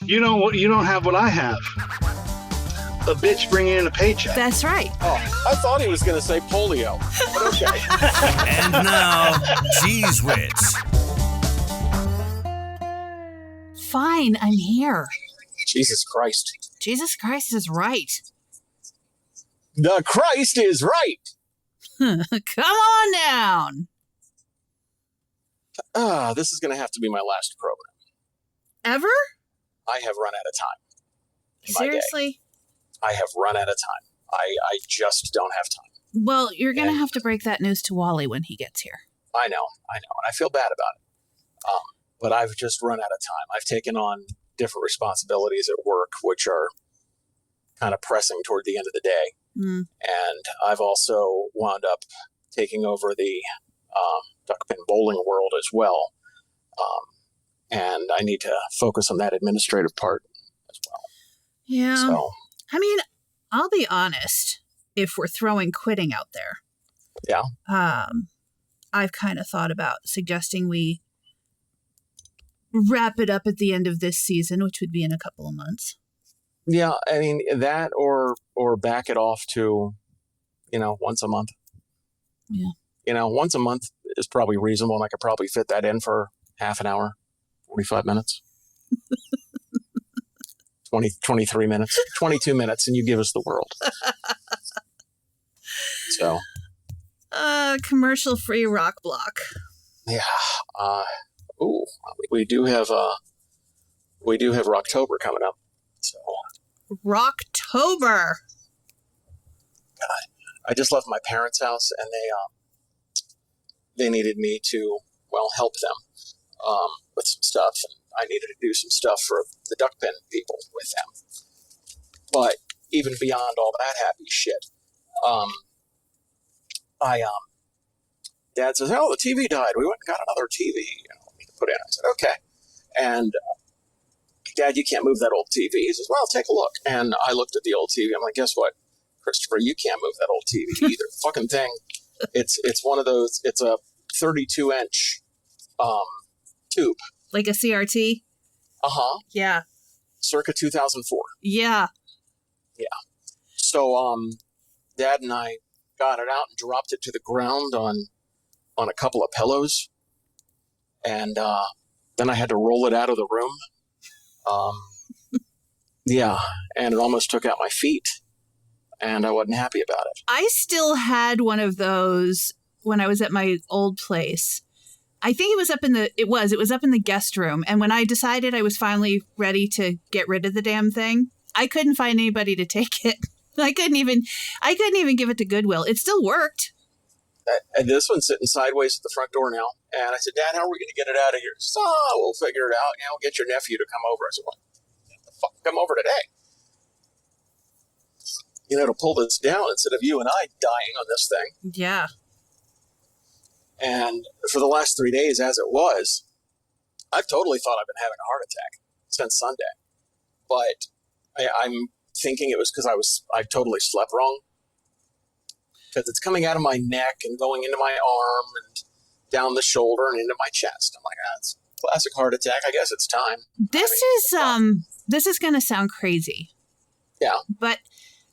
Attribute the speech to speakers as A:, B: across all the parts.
A: You don't have what I have. A bitch bringing in a paycheck.
B: That's right.
C: Oh, I thought he was going to say polio. But okay.
D: And now, CheezWits.
B: Fine, I'm here.
C: Jesus Christ.
B: Jesus Christ is right.
C: The Christ is right.
B: Come on down.
C: This is going to have to be my last program.
B: Ever?
C: I have run out of time. In my day.
B: Seriously?
C: I have run out of time. I just don't have time.
B: Well, you're going to have to break that news to Wally when he gets here.
C: I know. And I feel bad about it. But I've just run out of time. I've taken on different responsibilities at work, which are kind of pressing toward the end of the day.
B: Mm.
C: And I've also wound up taking over the duckpin bowling world as well. And I need to focus on that administrative part as well.
B: Yeah.
C: So,
B: I mean, I'll be honest, if we're throwing quitting out there.
C: yeah.
B: I've kind of thought about suggesting we wrap it up at the end of this season, which would be in a couple of months.
C: Yeah, I mean, that or back it off to, once a month.
B: Yeah.
C: Once a month is probably reasonable, and I could probably fit that in for half an hour, 45 minutes. 23 minutes, 22 minutes, and you give us the world. So.
B: Commercial-free rock block.
C: Yeah. We do have Rocktober coming up. So.
B: Rocktober.
C: God, I just left my parents' house, and they needed me to help them with some stuff, and I needed to do some stuff for the duckpin people with them. But even beyond all that happy shit, Dad says, "Oh, the TV died. We went and got another TV, to put in." I said, "Okay." And Dad, you can't move that old TV. He says, "Well, take a look." And I looked at the old TV. I'm like, "Guess what, Christopher? You can't move that old TV either." Fucking thing. It's one of those. It's a 32-inch tube.
B: Like a CRT?
C: Yeah. Circa 2004.
B: Yeah.
C: Yeah. So Dad and I got it out and dropped it to the ground on a couple of pillows, and then I had to roll it out of the room. Yeah, and it almost took out my feet, and I wasn't happy about it.
B: I still had one of those when I was at my old place. I think it was up in the guest room. And when I decided I was finally ready to get rid of the damn thing, I couldn't find anybody to take it. I couldn't even give it to Goodwill. It still worked.
C: And this one's sitting sideways at the front door now. And I said, "Dad, how are we going to get it out of here?" He says, "We'll figure it out. Get your nephew to come over." I said, "What the fuck? Come over today. To pull this down instead of you and I dying on this thing."
B: Yeah.
C: And for the last 3 days, as it was, I've totally thought I've been having a heart attack since Sunday. But I'm thinking it was because I totally slept wrong. Because it's coming out of my neck and going into my arm and down the shoulder and into my chest. I'm like, it's a classic heart attack. I guess it's time.
B: This is going to sound crazy.
C: Yeah.
B: But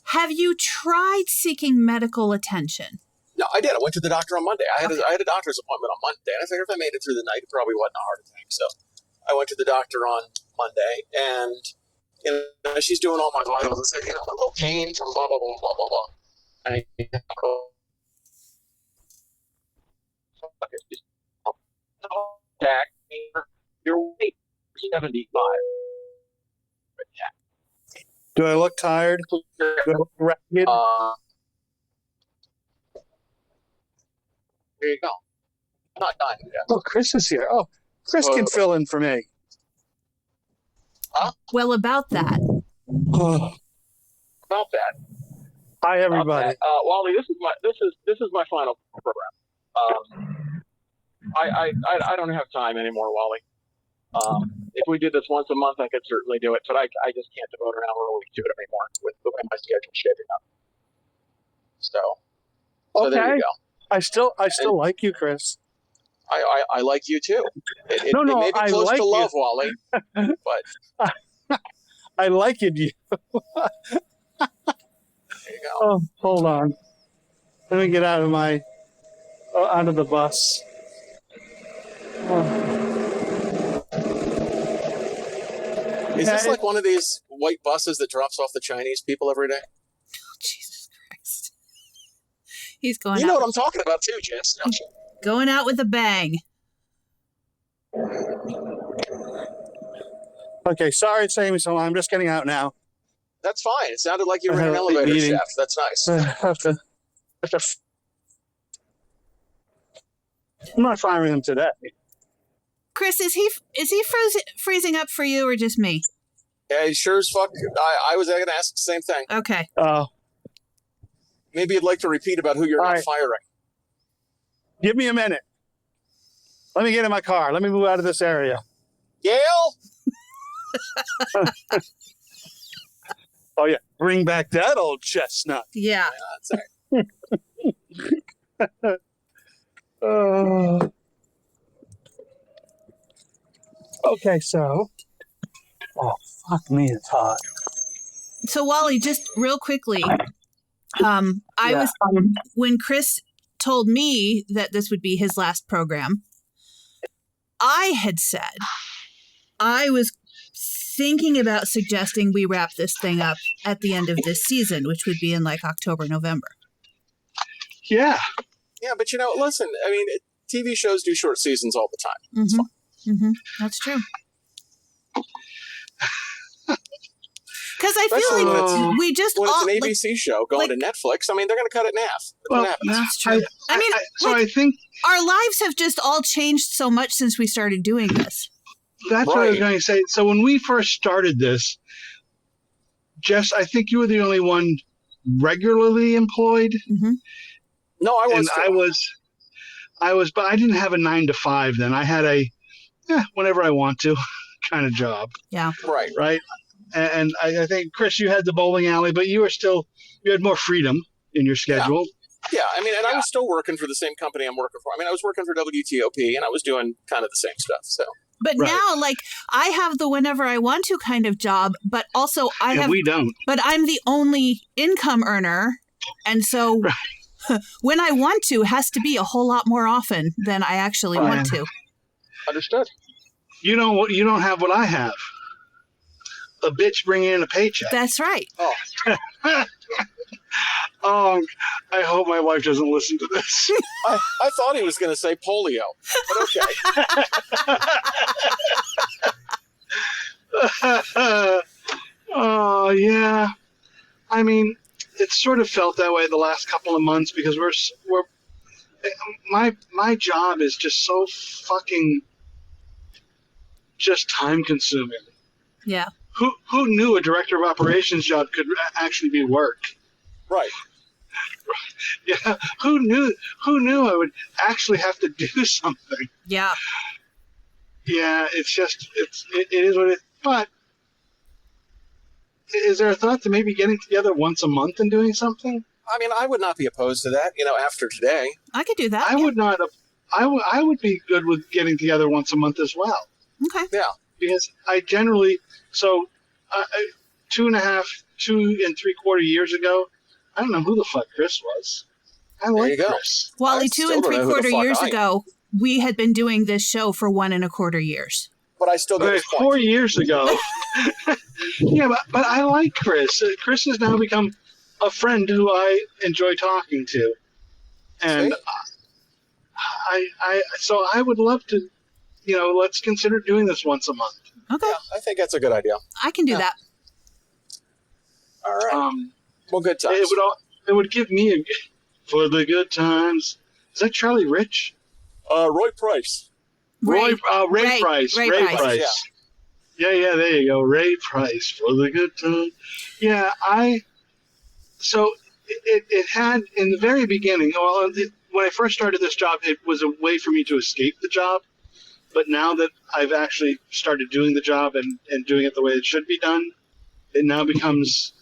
B: have you tried seeking medical attention?
C: No, I did. I went to the doctor on Monday. I had a doctor's appointment on Monday, and I figured if I made it through the night, it probably wasn't a heart attack. So I went to the doctor on Monday, and she's doing all my vitals and said, "A little pain from blah blah blah blah blah blah." And your weight 75.
A: Do I look tired? Do I look ragged?
C: There you go. I'm not dying yet.
A: Oh, Chris is here. Oh, Chris can fill in for me.
C: Huh?
B: Well, about that.
A: Oh.
C: About that.
A: Hi, everybody.
C: Wally, this is my final program. I don't have time anymore, Wally. If we did this once a month, I could certainly do it, but I just can't devote an hour a week to it anymore with the way my schedule's shaping up. So there you go.
A: I still like you, Chris.
C: I like you too. It may be close to love, Wally, but
A: I like it.
C: There you go.
A: Oh, hold on. Let me get out of out of the bus.
C: Is this like one of these white buses that drops off the Chinese people every day?
B: Oh, Jesus Christ. He's going
C: You know
B: out.
C: what I'm talking about too, Jess, don't you?
B: Going out with a bang.
A: Okay, sorry it's taking me so long. I'm just getting out now.
C: That's fine. It sounded like you were
A: I
C: in an
A: have a
C: elevator
A: meeting.
C: shaft. That's nice.
A: I'm not firing him today.
B: Chris, is he freezing up for you or just me?
C: Yeah, sure as fuck. I was going to ask the same thing.
B: Okay.
C: Maybe you'd like to repeat about who you're
A: All
C: not
A: right.
C: firing.
A: Give me a minute. Let me get in my car. Let me move out of this area.
C: Yale?
A: Oh, yeah. Bring back that old chestnut.
B: Yeah.
C: That's all right.
A: Okay, so. Oh, fuck me, it's hot.
B: So Wally, just real quickly, when Chris told me that this would be his last program, I had said I was thinking about suggesting we wrap this thing up at the end of this season, which would be in like October, November.
A: Yeah.
C: Yeah, but listen, I mean, TV shows do short seasons all the time. It's fine.
B: Mm-hmm. That's true. Because I feel like we just
C: when
B: all,
C: it's an ABC show going to Netflix, I mean, they're going to cut it in half.
A: Well,
B: that's true. I think our lives have just all changed so much since we started doing this.
A: That's what I was going to say. So when we first started this, Jess, I think you were the only one regularly employed.
B: Mm-hmm.
C: No, I was.
A: And I was, but I didn't have a 9 to 5 then. I had a whenever I want to kind of job.
B: Yeah.
A: Right. And I think, Chris, you had the bowling alley, but you had more freedom in your schedule.
C: Yeah, I mean, and I was still working for the same company I'm working for. I mean, I was working for WTOP, and I was doing kind of the same stuff. So,
B: but now, I have the whenever I want to kind of job, but also
A: we don't.
B: But I'm the only income earner, and so when I want to has to be a whole lot more often than I actually want to.
C: Understood.
A: You don't have what I have. A bitch bringing in a paycheck.
B: That's right.
A: Oh, I hope my wife doesn't listen to this.
C: I thought he was going to say polio, but okay.
A: Oh, yeah. I mean, it's sort of felt that way the last couple of months because my job is just so fucking just time consuming.
B: Yeah.
A: Who knew a director of operations job could actually be work?
C: Right.
A: Yeah. Who knew I would actually have to do something?
B: Yeah.
A: Yeah. It is what it. But is there a thought to maybe getting together once a month and doing something?
C: I mean, I would not be opposed to that. After today,
B: I could do that.
A: I would not. I would be good with getting together once a month as well.
B: Okay.
C: Yeah.
A: Because I generally 2 3/4 years ago, I don't know who the fuck Chris was. I like Chris.
B: Wally, 2 3/4 years ago, we had been doing this show for 1 1/4 years.
C: But I still get
A: 4 years ago. Yeah, but I like Chris. Chris has now become a friend who I enjoy talking to, and so I would love to. Let's consider doing this once a month.
B: Okay.
C: Yeah, I think that's a good idea.
B: I can do that.
C: All right. Well, good times.
A: It would give me for the good times. Is that Charlie Rich?
C: Roy Price.
A: Ray Price.
B: Ray Price.
A: Yeah, there you go. Ray Price for the good time. Yeah, so it had in the very beginning. Well, when I first started this job, it was a way for me to escape the job. But now that I've actually started doing the job and doing it the way it should be done, it now becomes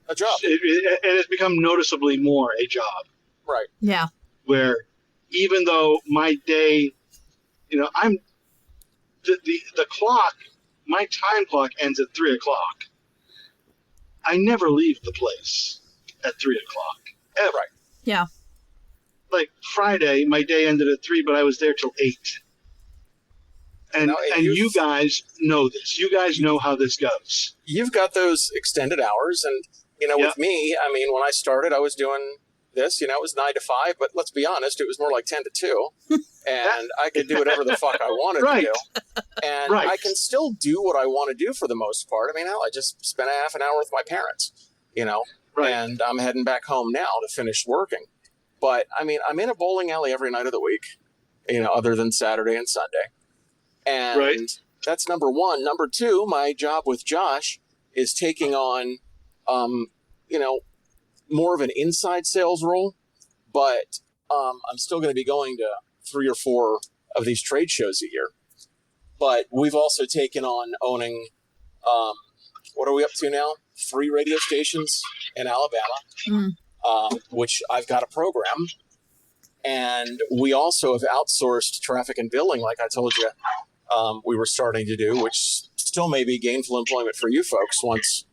C: a job.
A: It has become noticeably more a job.
C: Right.
B: Yeah.
A: Where even though my day, I'm the clock my time clock ends at 3 o'clock. I never leave the place at 3 o'clock ever.
C: Right.
B: Yeah.
A: Like Friday, my day ended at 3, but I was there till 8. And you guys know this. You guys know how this goes.
C: You've got those extended hours, and with me, I mean, when I started, I was doing this. It was 9 to 5, but let's be honest, it was more like 10 to 2, and I could do whatever the fuck I wanted to do, and I can still do what I want to do for the most part. I mean, hell, I just spent a half an hour with my parents, and I'm heading back home now to finish working. But I mean, I'm in a bowling alley every night of the week, other than Saturday and Sunday. And that's number one. Number two, my job with Josh is taking on, more of an inside sales role, but I'm still going to be going to 3 or 4 of these trade shows a year. But we've also taken on owning, what are we up to now? 3 radio stations in Alabama, which I've got a program. And we also have outsourced traffic and billing, like I told you. We were starting to do, which still may be gainful employment for you folks once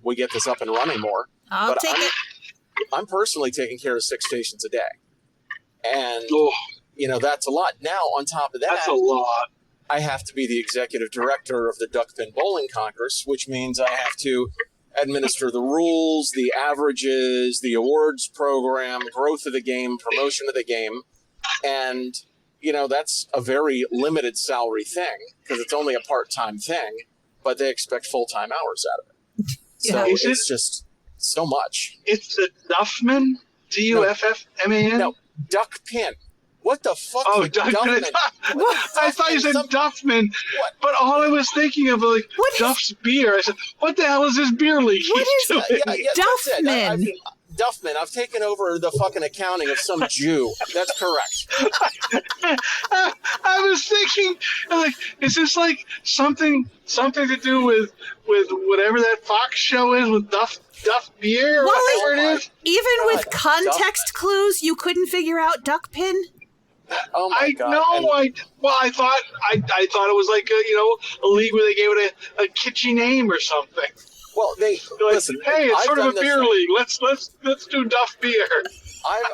C: we get this up and running more.
B: I'll take it.
C: I'm personally taking care of 6 stations a day. And, that's a lot. Now, on top of that,
A: that's a lot.
C: I have to be the executive director of the Duckpin Bowling Congress, which means I have to administer the rules, the averages, the awards program, growth of the game, promotion of the game. And that's a very limited salary thing because it's only a part-time thing, but they expect full-time hours out of it. So it's just so much.
A: It's the Duffman? Duffman?
C: No, Duckpin. What the fuck?
A: Oh, Duckpin. I thought you said Duffman, but all I was thinking of Duff's beer. I said, what the hell is this beer league?
B: What is
C: Duffman? Duffman. I've taken over the fucking accounting of some Jew. That's correct.
A: I was thinking, is this something to do with whatever that Fox show is with Duff beer or whatever it is?
B: Even with context clues, you couldn't figure out Duckpin?
C: Oh my God.
A: I thought it was like a league where they gave it a kitschy name or something.
C: Well, listen.
A: Hey, it's sort of a beer league. Let's do Duff beer.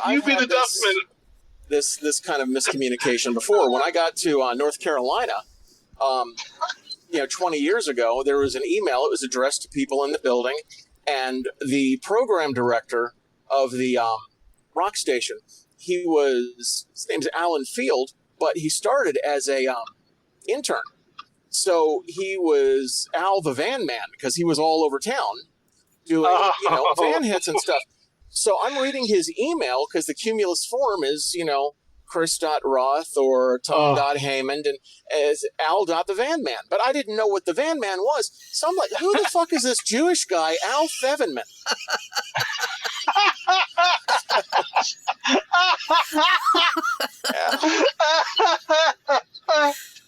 A: You be the Duffman.
C: This kind of miscommunication before. When I got to North Carolina, 20 years ago, there was an email. It was addressed to people in the building, and the program director of the rock station. His name's Alan Field, but he started as a intern. So he was Al the Van Man because he was all over town doing, van hits and stuff. So I'm reading his email because the Cumulus form is, Chris.Roth or Tom.Haymond and as Al. the Van Man. But I didn't know what the Van Man was. So I'm like, who the fuck is this Jewish guy, Al Fevenman?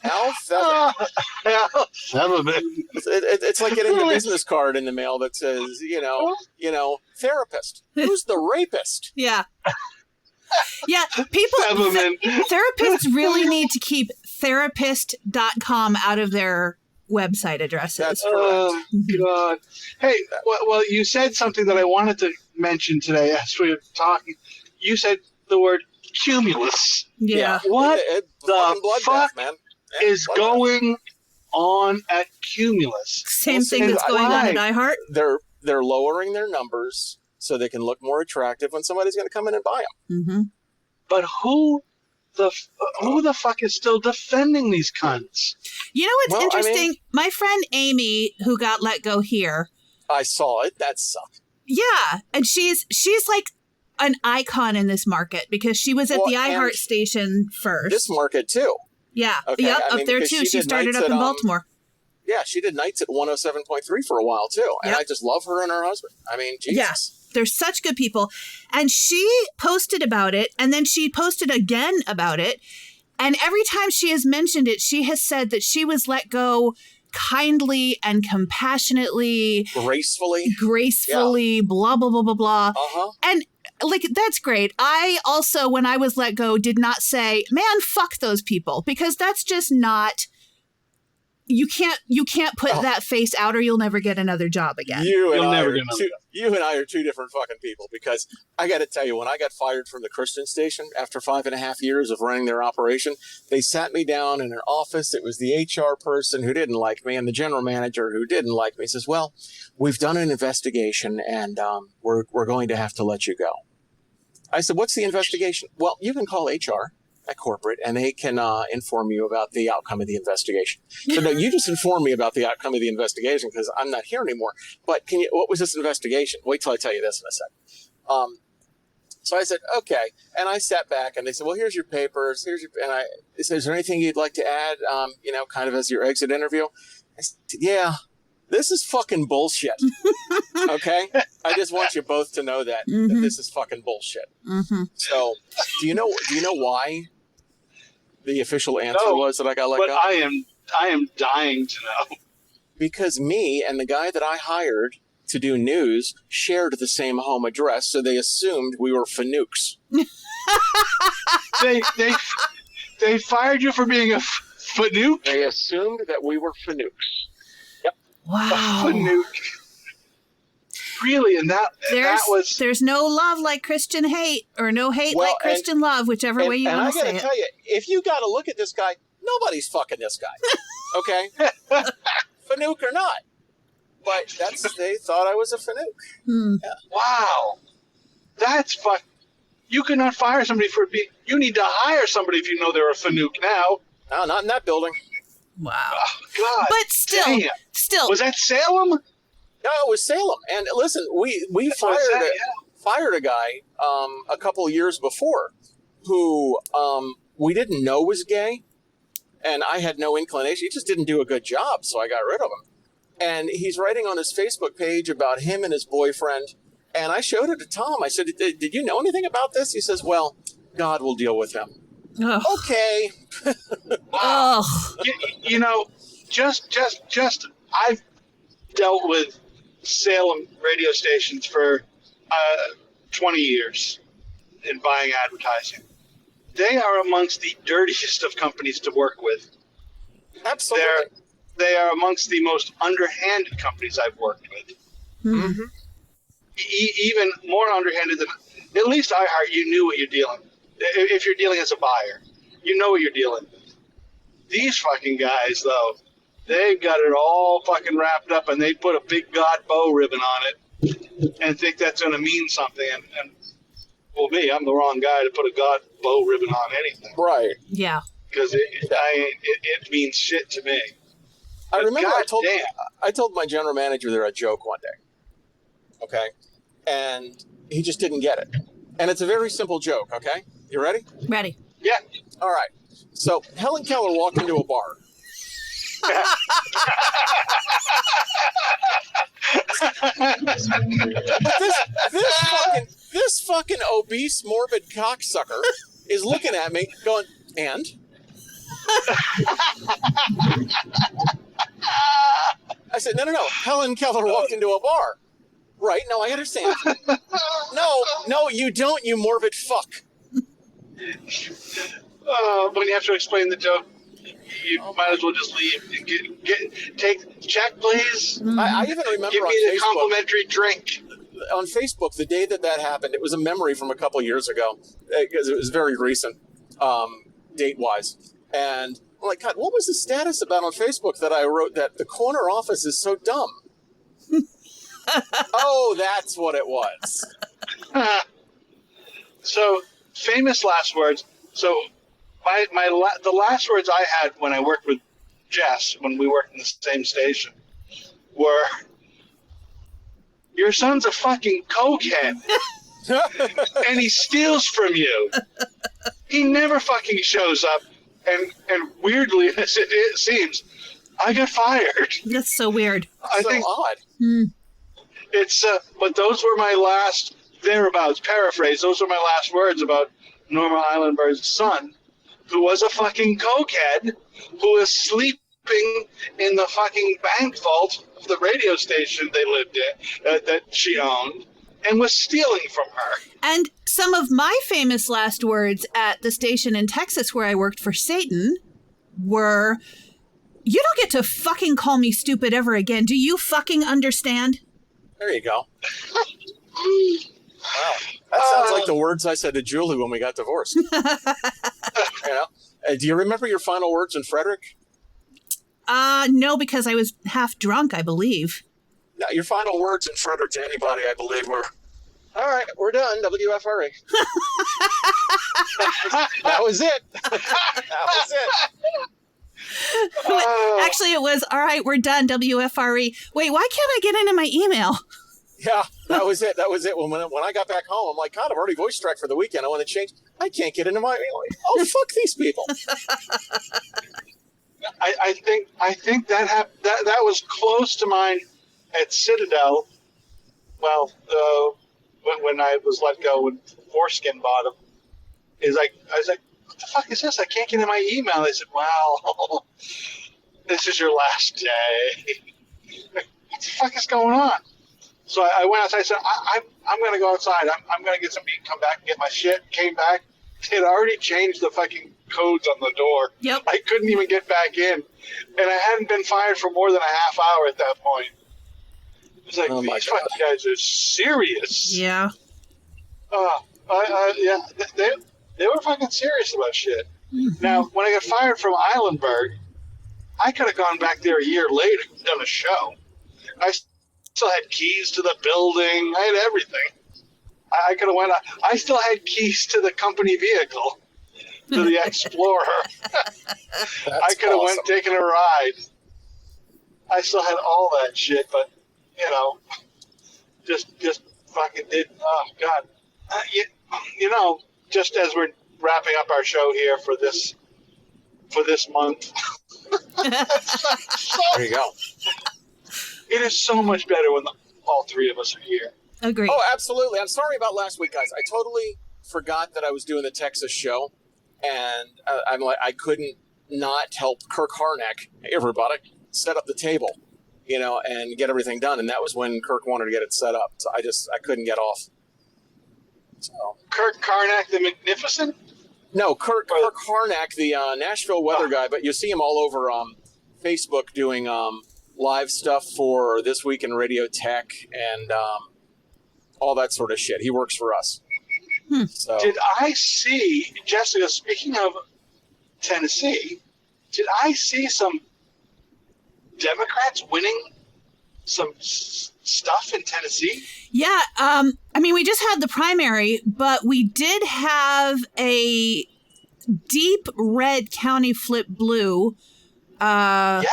C: Al Fevenman. It's like getting the business card in the mail that says, therapist. Who's the rapist?
B: Yeah. Yeah, therapists really need to keep therapist.com out of their website addresses.
C: That's correct.
A: Oh, God. Hey, well, you said something that I wanted to mention today as we were talking. You said the word cumulus.
B: Yeah.
A: What the fuck
C: man.
A: is going on at Cumulus?
B: Same thing that's going on at iHeart.
C: They're lowering their numbers so they can look more attractive when somebody's going to come in and buy them.
B: Mm-hmm.
A: But who the fuck is still defending these cunts?
B: You know what's interesting? My friend Amy, who got let go here.
C: I saw it. That sucked.
B: Yeah, and she's like an icon in this market because she was at the iHeart station first.
C: This market too.
B: Yeah.
C: Okay.
B: Yep, up there too. She started up in Baltimore.
C: Yeah, she did nights at 107.3 for a while too. And I just love her and her husband. I mean, Jesus.
B: Yeah. They're such good people. And she posted about it, and then she posted again about it. And every time she has mentioned it, she has said that she was let go kindly and compassionately. Gracefully, blah, blah, blah, blah, blah.
C: Uh-huh.
B: And that's great. I also, when I was let go, did not say, man, fuck those people, because that's just not you can't put that face out, or you'll never get another job again.
C: You and I are two different fucking people, because I got to tell you, when I got fired from the Christian station after 5.5 years of running their operation, they sat me down in an office. It was the HR person who didn't like me and the general manager who didn't like me. He says, well, we've done an investigation and we're going to have to let you go. I said, what's the investigation? Well, you can call HR at corporate and they can inform you about the outcome of the investigation. So no, you just inform me about the outcome of the investigation because I'm not here anymore. But what was this investigation? Wait till I tell you this in a second. So I said, okay. And I sat back and they said, well, here's your papers. And I said, is there anything you'd like to add, kind of as your exit interview? I said, yeah, this is fucking bullshit. Okay? I just want you both to know that this is fucking bullshit. Mm-hmm. So do you know why the official answer was that I got let go?
A: But I am dying to know.
C: Because me and the guy that I hired to do news shared the same home address, so they assumed we were fanooks.
A: They fired you for being a fanook?
C: They assumed that we were fanooks. Yep.
B: Wow.
A: A fanook. Really? And that was...
B: There's no love like Christian hate, or no hate like Christian love, whichever way you want to say it.
C: And I got to tell you, if you got to look at this guy, nobody's fucking this guy. Okay? Fanook or not. But they thought I was a fanook. Yeah.
A: Wow. That's fuck. You cannot fire somebody for being... You need to hire somebody if you know they're a fanook now.
C: No, not in that building.
B: Wow.
A: Oh, God.
B: But still.
A: Was that Salem?
C: No, it was Salem. And listen, we fired a guy a couple of years before who we didn't know was gay. And I had no inclination. He just didn't do a good job, so I got rid of him. And he's writing on his Facebook page about him and his boyfriend. And I showed it to Tom. I said, did you know anything about this? He says, well, God will deal with him. Ugh. Okay.
A: Wow. Just I've dealt with Salem radio stations for 20 years in buying advertising. They are amongst the dirtiest of companies to work with.
C: Absolutely.
A: They are amongst the most underhanded companies I've worked with.
B: Mm-hmm.
A: Even more underhanded than... At least iHeart, you knew what you're dealing with. If you're dealing as a buyer, you know what you're dealing with. These fucking guys, though, they've got it all fucking wrapped up, and they put a big God bow ribbon on it and think that's going to mean something. And well, I'm the wrong guy to put a God bow ribbon on anything.
C: Right.
B: Yeah.
A: Because it means shit to me.
C: I remember I told my general manager there a joke one day. Okay? And he just didn't get it. And it's a very simple joke, okay? You ready?
B: Ready.
A: Yeah.
C: All right. So Helen Keller walked into a bar. This fucking obese, morbid cocksucker is looking at me going, and? I said, no. Helen Keller walked into a bar. Right, no, I understand. No, you don't, you morbid fuck.
A: When you have to explain the joke, you might as well just leave. Check, please.
C: I even remember
A: give me the complimentary drink.
C: On Facebook, the day that happened, it was a memory from a couple years ago, because it was very recent, date-wise. And I'm like, God, what was the status about on Facebook that I wrote that the corner office is so dumb? Oh, that's what it was.
A: So, famous last words. So, the last words I had when I worked with Jess, when we worked in the same station, were, your son's a fucking cokehead. And he steals from you. He never fucking shows up. And weirdly, as it seems, I got fired.
B: That's so weird.
A: I think
C: odd.
A: It's but those were my last thereabouts paraphrase. Those were my last words about Norma Eilenberg's son, who was a fucking cokehead, who was sleeping in the fucking bank vault of the radio station they lived in that she owned, and was stealing from her.
B: And some of my famous last words at the station in Texas where I worked for Satan were, You don't get to fucking call me stupid ever again. Do you fucking understand?
C: There you go. Wow. That sounds like the words I said to Julie when we got divorced. You know? Do you remember your final words in Frederick?
B: No, because I was half drunk, I believe.
C: No, your final words in Frederick to anybody, I believe, were, all right, we're done, WFRA. That was it. That was it.
B: Actually, it was, all right, we're done, WFRE. Wait, why can't I get into my email?
C: Yeah, that was it. That was it. When I got back home, I'm like, God, I've already voice tracked for the weekend. I want to change. I can't get into my email. Oh, fuck these people.
A: I think that was close to mine at Citadel. Well, when I was let go when Foreskin bought them, I was like, what the fuck is this? I can't get in my email. They said, well, this is your last day. What the fuck is going on? So I went outside. I said, I'm going to go outside. I'm going to get something, come back and get my shit. Came back. They had already changed the fucking codes on the door.
B: Yep.
A: I couldn't even get back in. And I hadn't been fired for more than a half hour at that point. It's like, these fucking guys are serious.
B: Yeah.
A: Yeah, they were fucking serious about shit. Mm-hmm. Now, when I got fired from Islandberg, I could have gone back there a year later and done a show. I still had keys to the building. I had everything. I could have went. I still had keys to the company vehicle, to the Explorer. I could have went taking a ride. I still had all that shit, but just fucking did. Oh God, just as we're wrapping up our show here for this month.
C: There you go.
A: It is so much better when all three of us are here.
B: Agreed.
C: Oh, absolutely. I'm sorry about last week, guys. I totally forgot that I was doing the Texas show, and I couldn't not help Kirk Harnack, everybody, set up the table, and get everything done. And that was when Kirk wanted to get it set up. So I couldn't get off. So
A: Kirk Harnack, the Magnificent?
C: No, Kirk Harnack, the Nashville weather guy, but you see him all over Facebook doing live stuff for This Week in Radio Tech and all that sort of shit. He works for us. So.
A: Did I see, Jessica, speaking of Tennessee, did I see some Democrats winning some stuff in Tennessee?
B: Yeah. We just had the primary, but we did have a deep red county flip blue.
A: Yeah.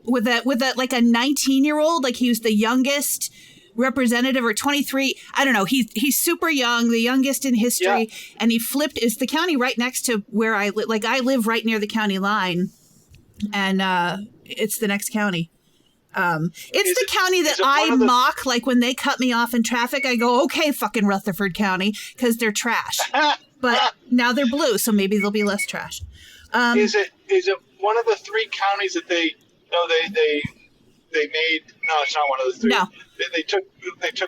B: With that, like a 19-year-old, like he was the youngest representative, or 23. I don't know. He's super young, the youngest in history, and he flipped. Is the county right next to where I live? Like I live right near the county line, and it's the next county. It's the county that I mock. Like when they cut me off in traffic, I go, "Okay, fucking Rutherford County," because they're trash. But now they're blue, so maybe they'll be less trash.
A: Is it one of the three counties that they made? No, it's not one of the three.
B: No.
A: They took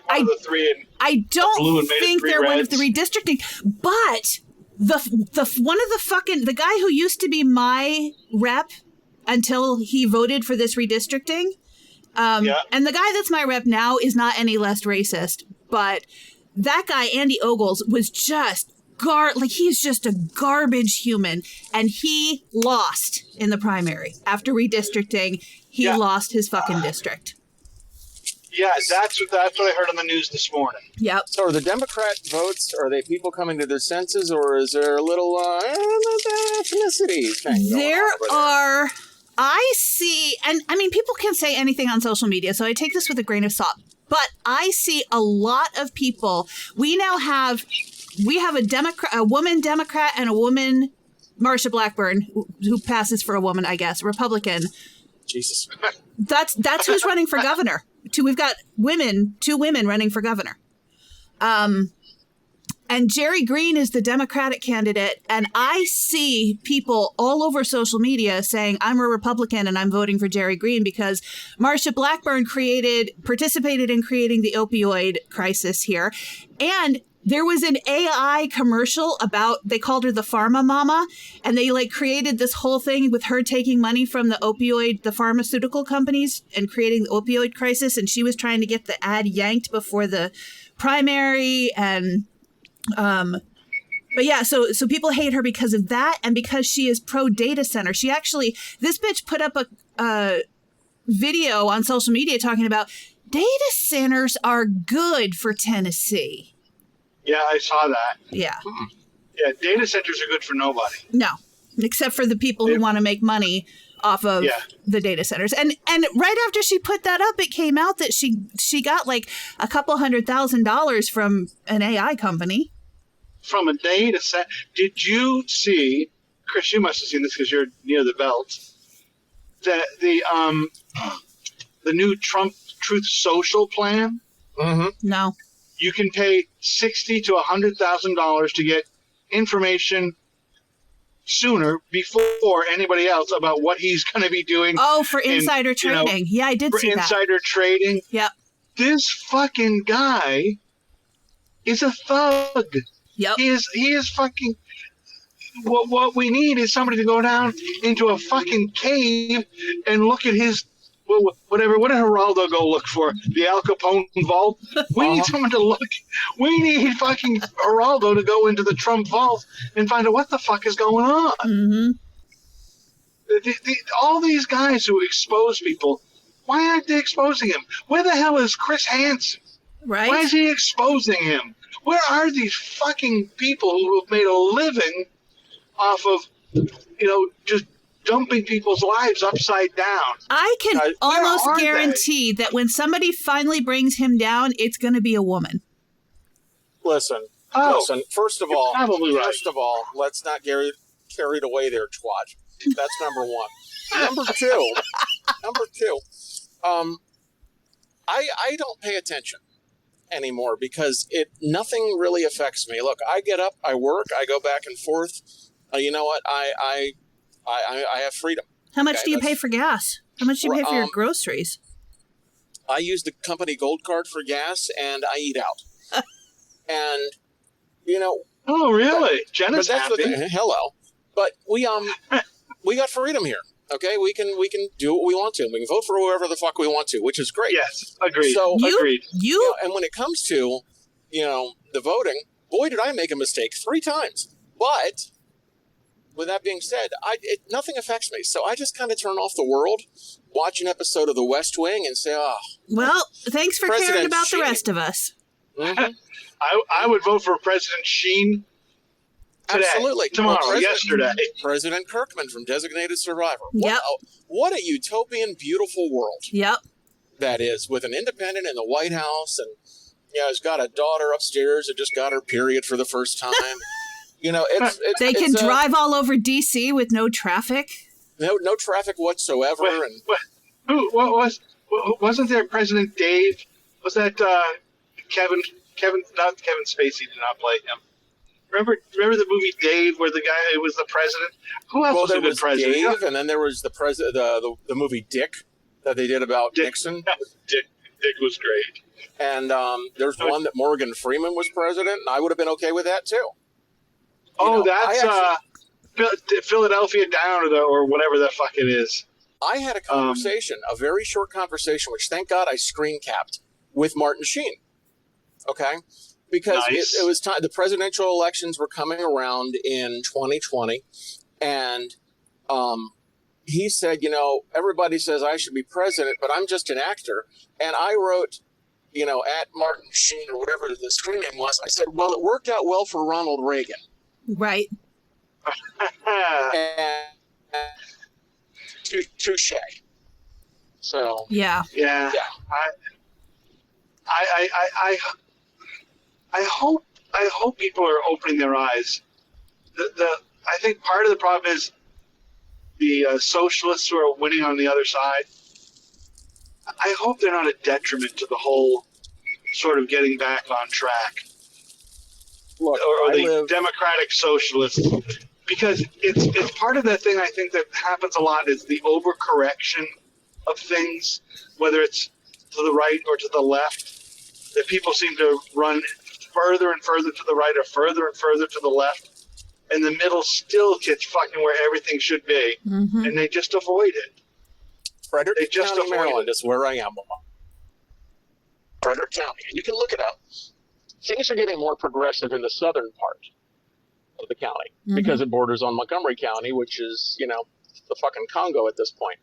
A: one of the three and
B: I don't
A: blue and made
B: think
A: it
B: they're
A: reds.
B: one of the redistricting, but the one of the guy who used to be my rep until he voted for this redistricting, and the guy that's my rep now is not any less racist, but that guy Andy Ogles was just he's just a garbage human, and he lost in the primary after redistricting. He lost his fucking district.
A: Yeah, that's what I heard on the news this morning.
B: Yep.
C: So are the Democrat votes, are they people coming to their senses, or is there a little ethnicity thing
B: there are, I see, and people can say anything on social media, so I take this with a grain of salt, but I see a lot of people. We have a woman Democrat and a woman, Marsha Blackburn, who passes for a woman, I guess, Republican.
C: Jesus.
B: That's who's running for governor. We've got two women running for governor. And Jerry Green is the Democratic candidate. And I see people all over social media saying, I'm a Republican and I'm voting for Jerry Green because Marsha Blackburn participated in creating the opioid crisis here. And There was an AI commercial about, they called her the Pharma Mama, and they like created this whole thing with her taking money from the pharmaceutical companies and creating the opioid crisis. And she was trying to get the ad yanked before the primary. And, but yeah, so people hate her because of that. And because she is pro data center. This bitch put up a video on social media talking about data centers are good for Tennessee.
A: Yeah, I saw that.
B: Yeah.
A: Yeah, data centers are good for nobody.
B: No, except for the people who want to make money off of the data centers. And right after she put that up, it came out that she got like a couple $100,000 from an AI company. From
A: a data set. Did you see, Chris, you must have seen this because you're near the belt, the new Trump Truth Social plan?
C: Mm-hmm.
B: No.
A: You can pay $60,000 to $100,000 to get information sooner before anybody else about what he's going to be doing.
B: Oh, for insider trading. Yeah, I did see that. For
A: insider trading.
B: Yep.
A: This fucking guy is a thug.
B: Yep.
A: He is fucking... What we need is somebody to go down into a fucking cave and look at his... Whatever, what did Geraldo go look for? The Al Capone vault? We need someone to look. We need fucking Geraldo to go into the Trump vault and find out what the fuck is going on.
B: Mm-hmm.
A: All these guys who expose people, why aren't they exposing him? Where the hell is Chris Hansen?
B: Right.
A: Why is he exposing him? Where are these fucking people who have made a living off of, just dumping people's lives upside down?
B: I can almost guarantee that when somebody finally brings him down, it's going to be a woman.
C: Listen. First of all, let's not get carried away there, twat. That's number one. Number two. I don't pay attention anymore because nothing really affects me. Look, I get up, I work, I go back and forth. You know what? I have freedom.
B: How much do you pay for gas? How much do you pay for your groceries?
C: I use the company Gold Card for gas, and I eat out. And,
A: Oh, really? Jenna's happy.
C: Hello. But we got freedom here, okay? We can do what we want to. We can vote for whoever the fuck we want to, which is great.
A: Yes, agreed.
C: So,
A: agreed.
C: And when it comes to, the voting, boy, did I make a mistake 3 times. But... with that being said, nothing affects me. So I just kind of turn off the world, watch an episode of The West Wing, and say,
B: well, thanks for caring about the rest of us.
C: Mm-hmm.
A: I would vote for President Sheen today,
C: absolutely.
A: Tomorrow, yesterday.
C: President Kirkman from Designated Survivor.
B: Yep.
C: What a utopian, beautiful world.
B: Yep.
C: That is, with an independent in the White House, and he's got a daughter upstairs that just got her period for the first time.
B: They can drive all over D.C. with no traffic.
C: No traffic whatsoever.
A: Wasn't there President Dave? Was that Kevin? Not Kevin Spacey did not play him. Remember the movie Dave, where the guy was the president? Who else was a good president?
C: Dave, and then there was the president, the movie Dick that they did about Nixon.
A: Dick was great.
C: And there's one that Morgan Freeman was president, and I would have been okay with that too.
A: That's Philadelphia Down or whatever the fuck it is.
C: I had a conversation, a very short conversation, which thank God I screen capped, with Martin Sheen. Okay? Because it was time. The presidential elections were coming around in 2020. And he said, everybody says I should be president, but I'm just an actor. And I wrote, at Martin Sheen or whatever the screen name was, I said, well, it worked out well for Ronald Reagan.
B: Right.
C: Touche. So
B: yeah.
A: I hope people are opening their eyes. I think part of the problem is the socialists who are winning on the other side. I hope they're not a detriment to the whole sort of getting back on track.
C: Look,
A: or the democratic socialists, because it's part of that thing I think that happens a lot is the overcorrection of things, whether it's to the right or to the left, that people seem to run further and further to the right or further and further to the left, and the middle still gets fucking where everything should be, and they just avoid it.
C: Frederick
A: They just
C: County,
A: avoid
C: Maryland
A: it.
C: is where I am. Frederick County. You can look it up. Things are getting more progressive in the southern part of the county because it borders on Montgomery County, which is, the fucking Congo at this point.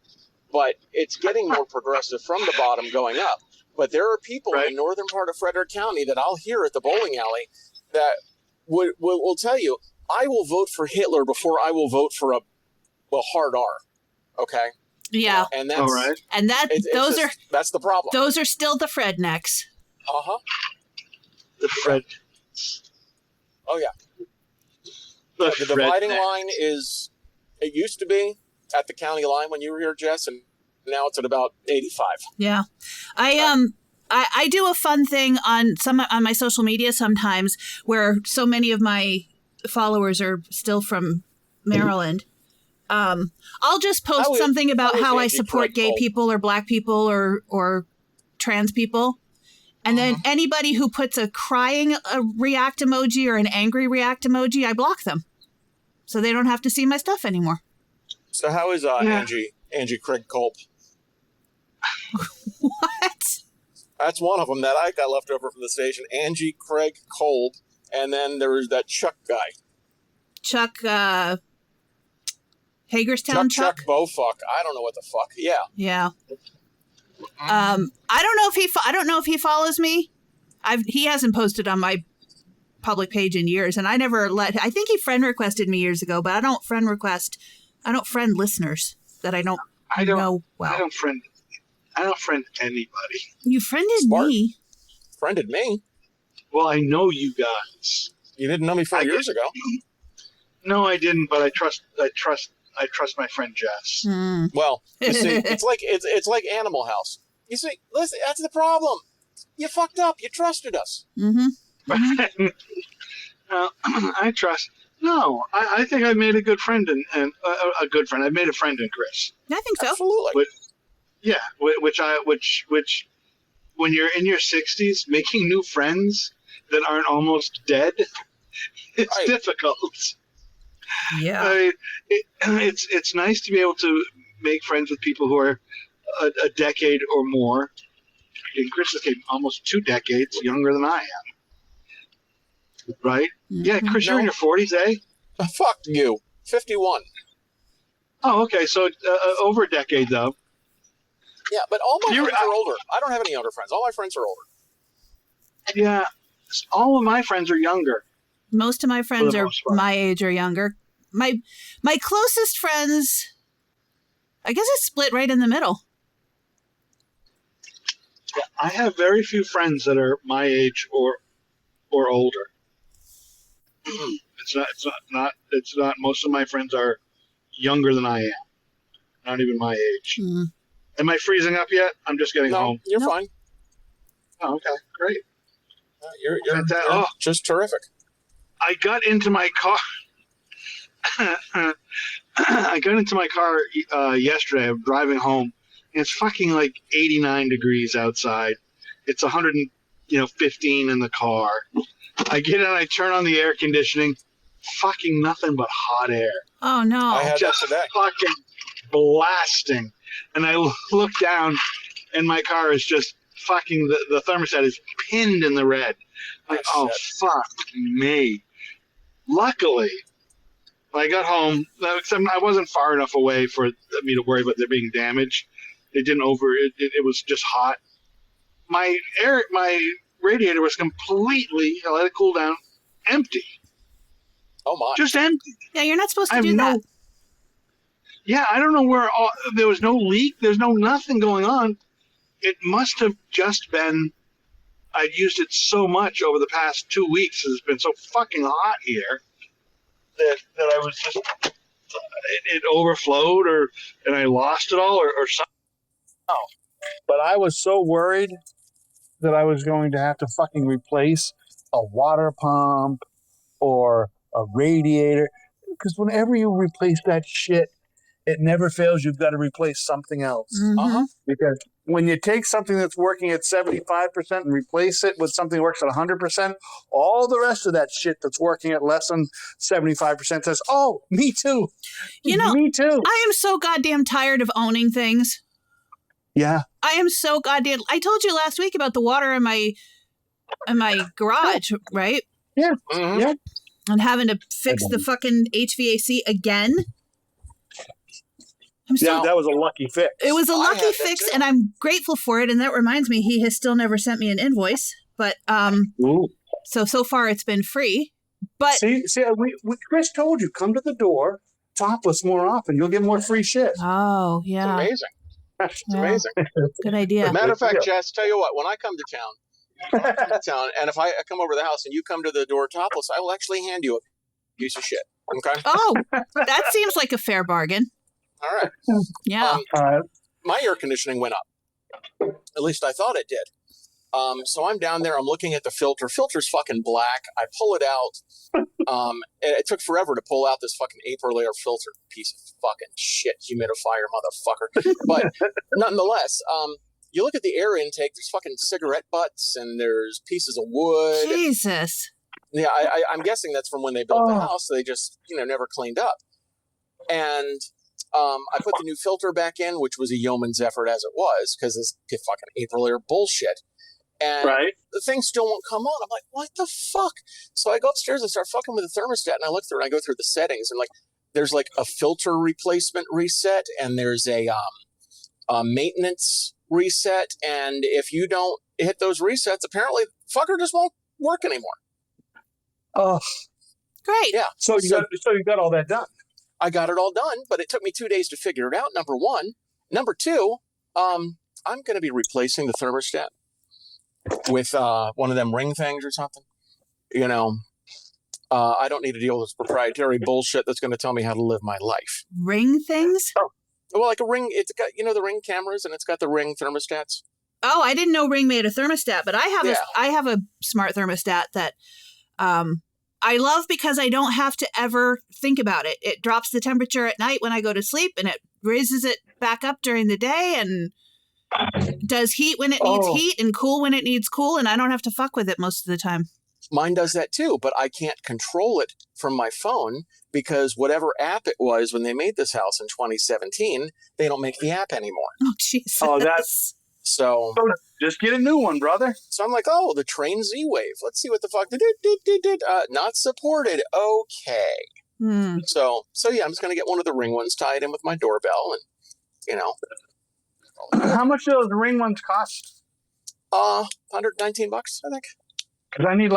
C: But it's getting more progressive from the bottom going up. But there are people in the northern part of Frederick County that I'll hear at the bowling alley that will tell you, I will vote for Hitler before I will vote for a hard R. Okay?
B: Yeah.
C: And that's
B: And
C: that's the problem.
B: Those are still the Frednecks.
C: Uh-huh.
A: The Fred.
C: Oh, yeah. The dividing line is, it used to be at the county line when you were here, Jess, and now it's at about 85.
B: Yeah. I do a fun thing on my social media sometimes where so many of my followers are still from Maryland. I'll just post something about how I support gay people or black people or trans people. And then anybody who puts a crying react emoji or an angry react emoji, I block them. So they don't have to see my stuff anymore.
C: So how is Angie Craig Culp?
B: What?
C: That's one of them that I got left over from the station. Angie Craig Culp. And then there was that Chuck guy.
B: Chuck, Hagerstown
C: Chuck Bofuck. I don't know what the fuck. Yeah.
B: Yeah. I don't know if he follows me. He hasn't posted on my public page in years, and I never I think he friend requested me years ago, but I don't friend listeners that I don't know well.
A: I don't friend anybody.
B: You friended me.
C: Friended me?
A: Well, I know you guys.
C: You didn't know me 4 years ago.
A: No, I didn't, but I trust my friend Jess.
C: Well, you see, it's like Animal House. You see, listen, that's the problem. You fucked up. You trusted us.
A: I trust. No, I think I made a good friend and a good friend. I made a friend in Chris.
B: I think so.
C: Absolutely.
A: Which when you're in your 60s, making new friends that aren't almost dead, it's difficult.
B: Yeah.
A: I mean, it's nice to be able to make friends with people who are a decade or more. In Chris's case, almost 2 decades younger than I am. Right? Yeah, Chris, you're in your 40s, eh?
C: Fuck you. 51.
A: Oh, okay. So over a decade, though.
C: Yeah, but all my friends are older. I don't have any younger friends. All my friends are older.
A: Yeah, all of my friends are younger.
B: Most of my friends are my age or younger. My closest friends, I guess it's split right in the middle.
A: Yeah, I have very few friends that are my age or older. It's not. Most of my friends are younger than I am. Not even my age. Am I freezing up yet? I'm just getting home.
C: You're fine.
A: Oh, okay, great.
C: You're just terrific.
A: I got into my car. I got into my car yesterday. I'm driving home. And it's fucking like 89 degrees outside. It's 115 in the car. I get in, I turn on the air conditioning. Fucking nothing but hot air.
B: Oh no!
C: I had
A: just
C: that today.
A: Fucking blasting. And I look down, and my car is just fucking. The thermostat is pinned in the red. Like, oh fuck me. Luckily, when I got home, except I wasn't far enough away for me to worry about there being damage. It didn't it was just hot. My radiator was completely, I let it cool down, empty.
C: Oh my.
A: Just empty.
B: Yeah, you're not supposed to do that.
A: Yeah, I don't know where there was no leak. There's nothing going on. It must have just been, I'd used it so much over the past 2 weeks. It's been so fucking hot here that I was just, it overflowed and I lost it all or something. Oh. But I was so worried that I was going to have to fucking replace a water pump or a radiator. Because whenever you replace that shit, it never fails. You've got to replace something else.
B: Mm-hmm.
A: Because
E: when you take something that's working at 75% and replace it with something that works at 100%, all the rest of that shit that's working at less than 75% says, "Oh, me too."
B: You know,
E: me too.
B: I am so goddamn tired of owning things.
E: Yeah.
B: I am so goddamn. I told you last week about the water in my garage, right?
E: Yeah.
C: Mhm.
E: Yeah.
B: And having to fix the fucking HVAC again. I'm so.
E: Yeah, that was a lucky fix.
B: It was a
C: I
B: lucky
C: had that
B: fix,
C: too.
B: and I'm grateful for it. And that reminds me, he has still never sent me an invoice. But
E: Ooh.
B: so far it's been free. But
E: See, Chris told you, come to the door topless more often. You'll get more free shit.
B: oh
C: It's
B: yeah,
C: amazing. It's
B: Yeah.
C: amazing.
B: good idea.
C: Matter of fact,
E: Yeah.
C: Jess, tell you what, when I come to town, and if I come over to the house and you come to the door topless, I will actually hand you a piece of shit. Okay?
B: Oh, that seems like a fair bargain.
C: All right.
B: Yeah.
C: My air conditioning went up. At least I thought it did. So I'm down there. I'm looking at the filter. Filter's fucking black. I pull it out. It took forever to pull out this fucking Aprilaire filter piece of fucking shit, humidifier motherfucker. But nonetheless, you look at the air intake. There's fucking cigarette butts and there's pieces of wood.
B: Jesus.
C: Yeah, I'm guessing that's from when they built the house. They just never cleaned up. And I put the new filter back in, which was a yeoman's effort as it was, because this fucking Aprilaire bullshit. And the thing still won't come on. I'm like, what the fuck? So I go upstairs and start fucking with the thermostat, and I look through and I go through the settings, and like, there's like a filter replacement reset, and there's a maintenance reset, and if you don't hit those resets, apparently, fucker just won't work anymore.
E: Oh,
B: Great.
C: Yeah.
E: so you got all that done.
C: I got it all done, but it took me 2 days to figure it out. Number one. Number two, I'm going to be replacing the thermostat with one of them ring things or something. I don't need to deal with this proprietary bullshit that's going to tell me how to live my life.
B: Ring things?
C: Well, like a ring, it's got, the ring cameras, and it's got the ring thermostats.
B: Oh, I didn't know Ring made a thermostat, but I have a smart thermostat that I love because I don't have to ever think about it. It drops the temperature at night when I go to sleep, and it raises it back up during the day, and does heat when it needs heat and cool when it needs cool, and I don't have to fuck with it most of the time.
C: Mine does that too, but I can't control it from my phone because whatever app it was when they made this house in 2017, they don't make the app anymore.
B: Oh, Jesus.
E: Oh, that's
C: so.
E: Just get a new one, brother.
C: So I'm like, the Train Z-Wave. Let's see what the fuck. Not supported. Okay. So yeah, I'm just gonna get one of the Ring ones, tie it in with my doorbell, and
E: How much do those Ring ones cost?
C: $119, I think.
E: Because I need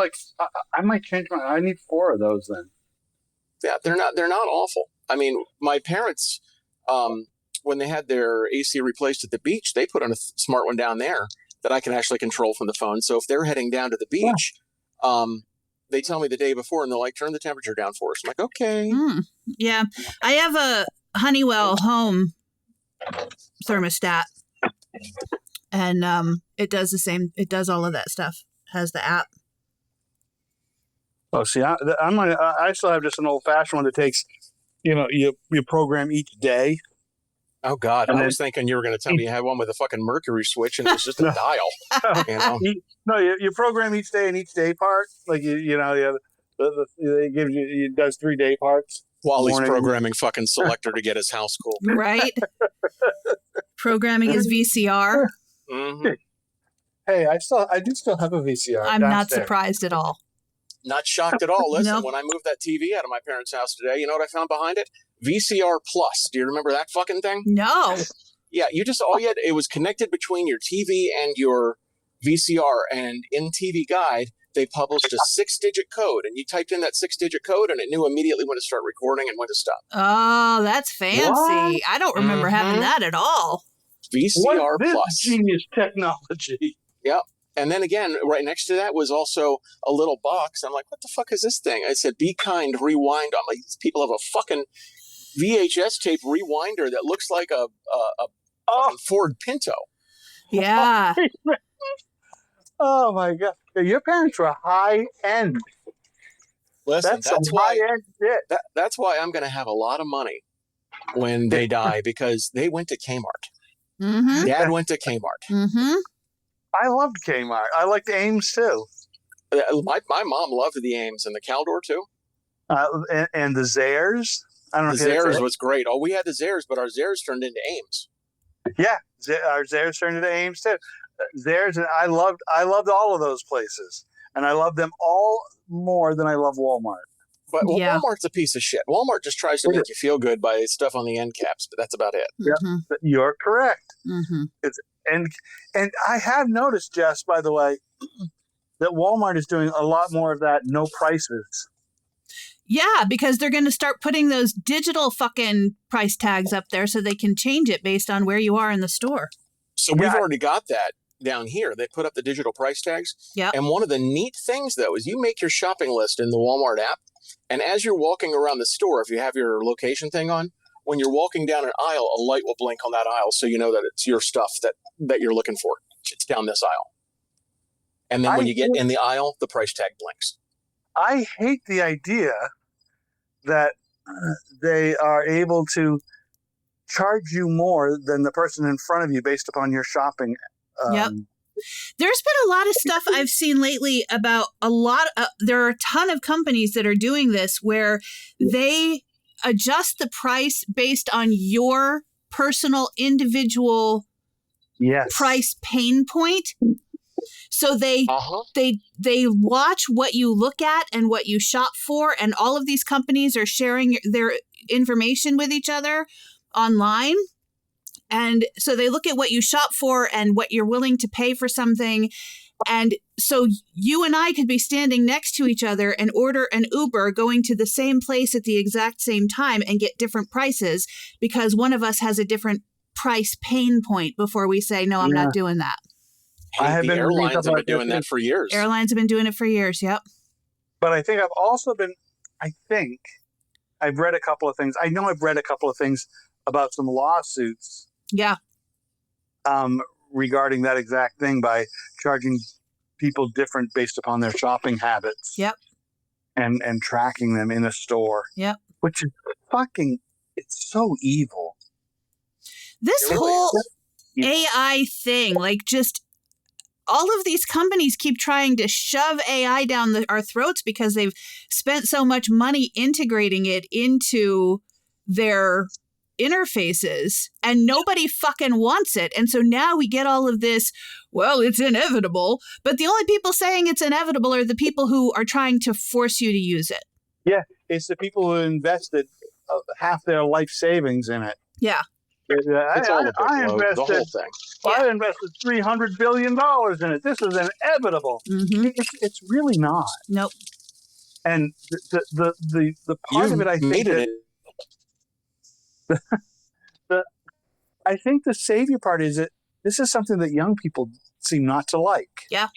E: I might change I need 4 of those then.
C: Yeah, they're not awful. I mean, my parents, when they had their AC replaced at the beach, they put on a smart one down there that I can actually control from the phone. So if they're heading down to the beach, they tell me the day before, and they're like, turn the temperature down for us. I'm like, okay.
B: Yeah. I have a Honeywell home thermostat, and it does the same. It does all of that stuff. Has the app.
E: Oh, see, I still have just an old-fashioned one that takes, you program each day.
C: Oh, God. I was thinking you were going to tell me you had one with a fucking mercury switch, and it was just a dial.
E: No, you program each day and each day part. Like, it gives you, it does 3 day parts.
C: While he's programming fucking Selector to get his house cool.
B: Right. Programming his VCR.
C: Mm-hmm.
E: Hey, I do still have a VCR.
B: I'm not surprised at all.
C: Not shocked at all. Listen,
B: Nope.
C: when I moved that TV out of my parents' house today, you know what I found behind it? VCR Plus. Do you remember that fucking thing?
B: No.
C: Yeah, it was connected between your TV and your VCR, and in TV Guide, they published a 6-digit code, and you typed in that 6-digit code, and it knew immediately when to start recording and when to stop.
B: Oh, that's fancy.
E: What?
B: I don't remember having that at all.
C: VCR
E: What is
C: Plus.
E: genius technology?
C: Yep. And then again, right next to that was also a little box. I'm like, what the fuck is this thing? I said, Be Kind, Rewind. I'm like, these people have a fucking VHS tape rewinder that looks like a Ford Pinto.
B: Yeah.
E: Oh, my God. Your parents were high-end.
C: Listen,
E: That's some high-end shit.
C: That's why I'm going to have a lot of money when they die, because they went to Kmart.
B: Mm-hmm.
C: Dad went to Kmart.
B: Mm-hmm.
E: I loved Kmart. I liked Ames too.
C: My mom loved the Ames and the Caldor too.
E: And the Zayres. I don't know
C: The
E: if you had
C: Zayres was great. Oh, we had the Zayres, but our Zayres turned into Ames.
E: Yeah, our Zayres turned into Ames too. Zayres, and I loved all of those places, and I love them all more than I love Walmart.
C: But
B: Yeah.
C: Walmart's a piece of shit. Walmart just tries to make you feel good by stuff on the end caps, but that's about it.
B: Mm-hmm.
E: Yeah, you're correct.
B: Mm-hmm.
E: And I have noticed, Jess, by the way, that Walmart is doing a lot more of that no prices.
B: Yeah, because they're going to start putting those digital fucking price tags up there so they can change it based on where you are in the store.
C: So we've already got that down here. They put up the digital price tags.
B: Yeah.
C: And one of the neat things, though, is you make your shopping list in the Walmart app. And as you're walking around the store, if you have your location thing on, when you're walking down an aisle, a light will blink on that aisle so you know that it's your stuff that you're looking for. It's down this aisle. And then when you get in the aisle, the price tag blinks.
E: I hate the idea that they are able to charge you more than the person in front of you based upon your shopping.
B: Yep. There's been a lot of stuff I've seen lately about there are a ton of companies that are doing this where they adjust the price based on your personal individual price pain point. So they watch what you look at and what you shop for, and all of these companies are sharing their information with each other online. And so they look at what you shop for and what you're willing to pay for something. And so you and I could be standing next to each other and order an Uber going to the same place at the exact same time and get different prices because one of us has a different price pain point before we say, no, I'm not doing that.
C: Hey, the airlines have been doing that for years.
B: Airlines have been doing it for years, yep.
E: But I think I've read a couple of things. I know I've read a couple of things about some lawsuits.
B: Yeah.
E: Regarding that exact thing by charging people different based upon their shopping habits.
B: Yep.
E: And tracking them in a store.
B: Yep.
E: Which is it's so evil.
B: This whole AI thing, like just all of these companies keep trying to shove AI down our throats because they've spent so much money integrating it into their interfaces and nobody fucking wants it. And so now we get all of this, well, it's inevitable, but the only people saying it's inevitable are the people who are trying to force you to use it.
E: Yeah, it's the people who invested half their life savings in it.
B: Yeah.
C: It's all I invested, the whole thing.
E: I invested $300 billion in it. This is inevitable.
B: Mm-hmm.
E: It's really not.
B: Nope.
E: And the part of it, I think I think the savior part is that this is something that young people seem not to like.
B: Yeah.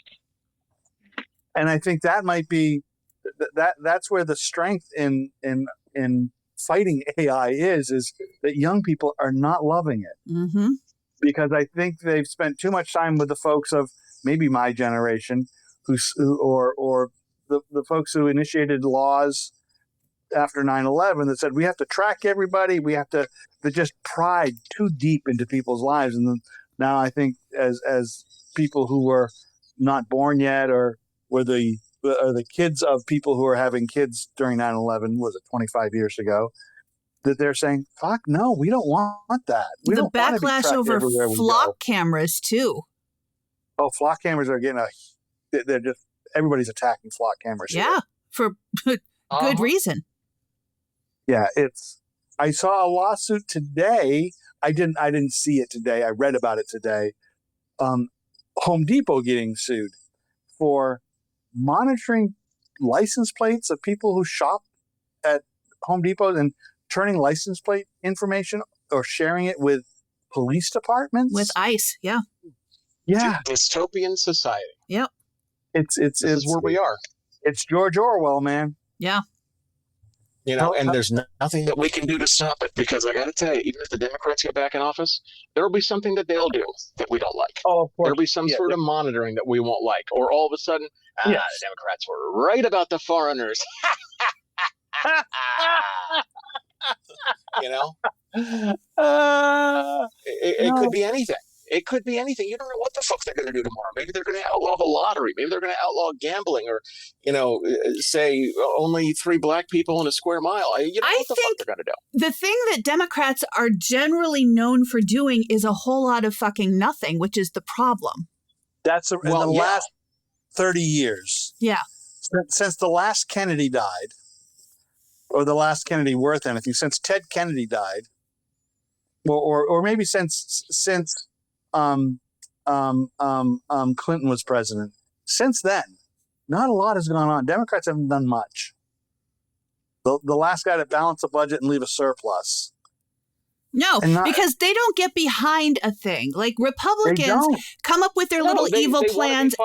E: And I think that might be that's where the strength in fighting AI is that young people are not loving it.
B: Mm-hmm.
E: Because I think they've spent too much time with the folks of maybe my generation or the folks who initiated laws after 9/11 that said we have to track everybody, that just pried too deep into people's lives. And then now I think as people who were not born yet or were the kids of people who are having kids during 9/11, was it 25 years ago, that they're saying, fuck no, we don't want that. We
B: the
E: don't want to be
B: backlash
E: tracked
B: over
E: everywhere we
B: flock
E: go.
B: cameras too.
E: Oh, flock cameras are getting everybody's attacking flock cameras.
B: Yeah, for good reason.
E: Yeah, I saw a lawsuit today. I didn't see it today. I read about it today. Home Depot getting sued for monitoring license plates of people who shop at Home Depot and turning license plate information or sharing it with police departments.
B: With ICE, yeah.
E: Yeah.
C: Dystopian society.
B: Yep.
C: This is where we are.
E: It's George Orwell, man.
B: Yeah.
C: And there's nothing that we can do to stop it because I got to tell you, even if the Democrats get back in office, there will be something that they'll do that we don't like.
E: Oh, of course.
C: There'll be some sort of monitoring that we won't like. Or all of a sudden, the Democrats were right about the foreigners. You know,
E: Uh,
C: it could be anything. It could be anything. You don't know what the fuck they're going to do tomorrow. Maybe they're going to outlaw the lottery. Maybe they're going to outlaw gambling, or say only 3 black people in a square mile. You don't know what the fuck they're going to do.
B: The thing that Democrats are generally known for doing is a whole lot of fucking nothing, which is the problem.
E: That's in the last 30 years.
B: Yeah.
E: Since the last Kennedy died, or the last Kennedy worth anything, since Ted Kennedy died, or maybe since Clinton was president. Since then, not a lot has gone on. Democrats haven't done much. The last guy to balance a budget and leave a surplus.
B: No, because they don't get behind a thing. Like Republicans come up with their little evil plans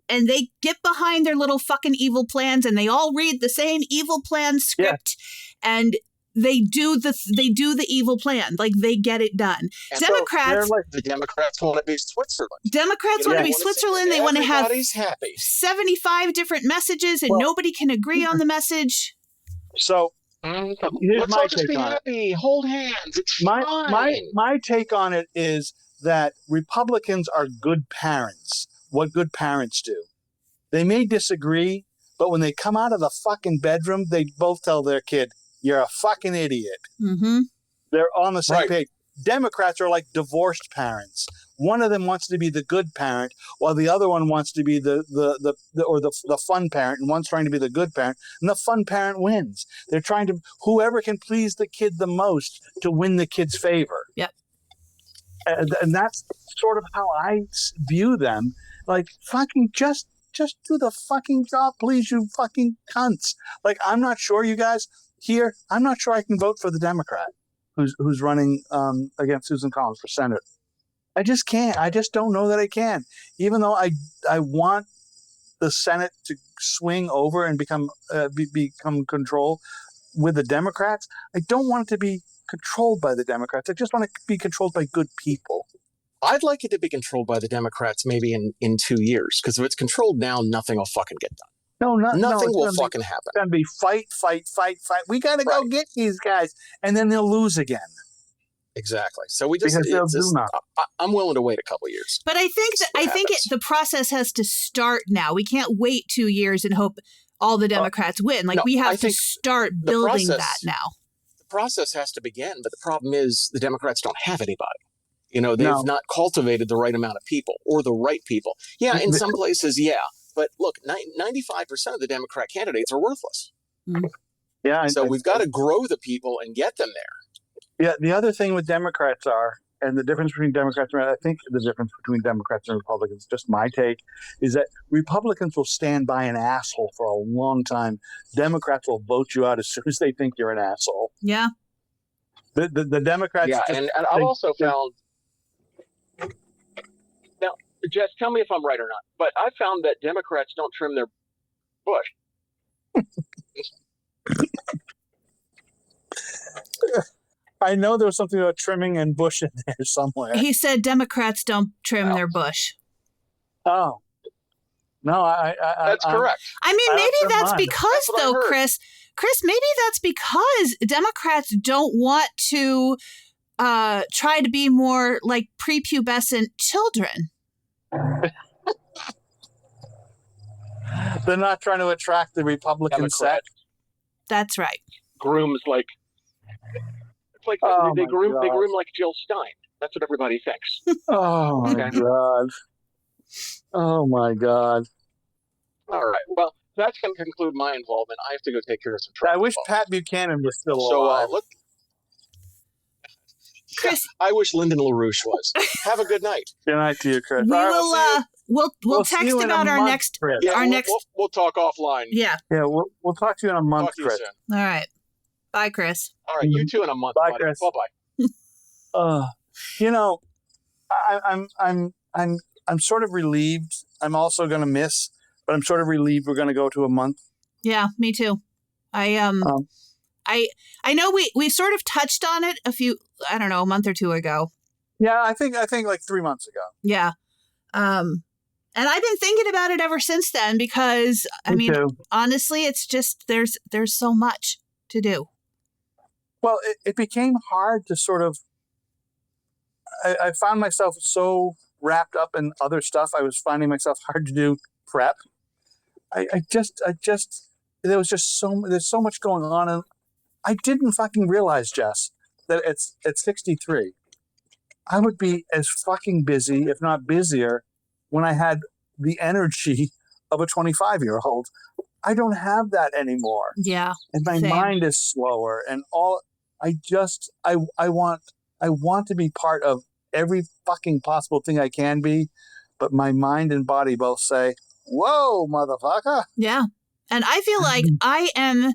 B: and they get behind their little fucking evil plans and they all read the same evil plan script and they do the evil plan. Like they get it done. And Democrats,
C: the Democrats want to be Switzerland.
B: Democrats want to be Switzerland. They want to have
C: happy.
B: 75 different messages and nobody can agree on the message.
E: So here's my take on it.
C: Hold hands. It's fine.
E: My take on it is that Republicans are good parents. What good parents do. They may disagree, but when they come out of the fucking bedroom, they both tell their kid, "You're a fucking idiot."
B: Mm-hmm.
E: They're on the same page. Democrats are like divorced parents. One of them wants to be the good parent, while the other one wants to be the fun parent, and one's trying to be the good parent, and the fun parent wins. They're trying to whoever can please the kid the most to win the kid's favor.
B: Yep.
E: And that's sort of how I view them. Like fucking just do the fucking job, please, you fucking cunts. Like I'm not sure, you guys here. I'm not sure I can vote for the Democrat who's running against Susan Collins for Senate. I just can't. I just don't know that I can. Even though I want the Senate to swing over and become control with the Democrats, I don't want it to be controlled by the Democrats. I just want it to be controlled by good people.
C: I'd like it to be controlled by the Democrats maybe in 2 years, because if it's controlled now, nothing will fucking get done. Nothing will fucking happen.
E: It's going to be fight. We got to go get these guys, and then they'll lose again.
C: Exactly. So we just, I'm willing to wait a couple years.
B: But I think the process has to start now. We can't wait 2 years and hope all the Democrats win. Like we have to start building that now.
C: The process has to begin, but the problem is the Democrats don't have anybody. They've not cultivated the right amount of people or the right people. Yeah, in some places, yeah. But look, 95% of the Democrat candidates are worthless.
B: Mm-hmm.
E: Yeah.
C: So we've got to grow the people and get them there.
E: Yeah, the other thing with Democrats and the difference between Democrats and I think the difference between Democrats and Republicans, just my take, is that Republicans will stand by an asshole for a long time. Democrats will vote you out as soon as they think you're an asshole.
B: Yeah.
E: The Democrats.
C: Yeah, and I've also found. Now, Jess, tell me if I'm right or not, but I found that Democrats don't trim their bush.
E: I know there was something about trimming and bush in there somewhere.
B: He said Democrats don't trim their bush.
E: Oh. No,
C: that's correct.
B: I mean, maybe that's because, though, Chris, maybe that's because Democrats don't want to try to be more like prepubescent children.
E: They're not trying to attract the Republican set.
B: That's right.
C: Grooms like they groom like Jill Stein. That's what everybody thinks.
E: Oh my God. Oh my God.
C: All right. Well, that's going to conclude my involvement. I have to go take care of some trouble.
E: I wish Pat Buchanan was still alive.
B: Chris,
C: I wish Lyndon LaRouche was. Have a good night.
E: Good night to you, Chris.
B: We'll text about our next.
C: Yeah, we'll talk offline.
B: Yeah.
E: Yeah, we'll talk to you in a month, Chris.
B: All right. Bye, Chris.
C: All right, you too in a month.
E: Bye,
C: buddy.
E: Chris.
C: Bye-bye.
E: I'm sort of relieved. I'm also going to miss, but I'm sort of relieved we're going to go to a month.
B: Yeah, me too. I know we sort of touched on it a month or two ago.
E: Yeah, I think like 3 months ago.
B: Yeah. And I've been thinking about it ever since then because
E: Me too.
B: honestly, it's just there's so much to do.
E: Well, it became hard to sort of. I found myself so wrapped up in other stuff. I was finding myself hard to do prep. I just, there's so much going on, and I didn't fucking realize, Jess, that at 63, I would be as fucking busy, if not busier, when I had the energy of a 25-year-old. I don't have that anymore.
B: Yeah.
E: And my
B: same.
E: mind is slower, and all I want to be part of every fucking possible thing I can be, but my mind and body both say, "Whoa, motherfucker."
B: Yeah. And I feel like I am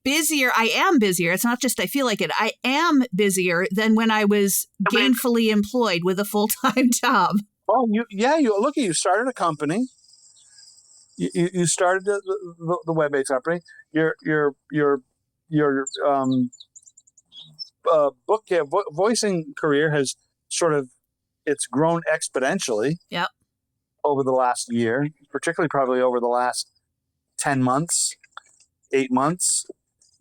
B: busier. It's not just I feel like it. I am busier than when I was gainfully employed with a full-time job.
E: Oh, you look at you started a company. You started the web-based company. Your voicing career has sort of it's grown exponentially.
B: Yep.
E: Over the last year, particularly probably over the last 10 months, 8 months.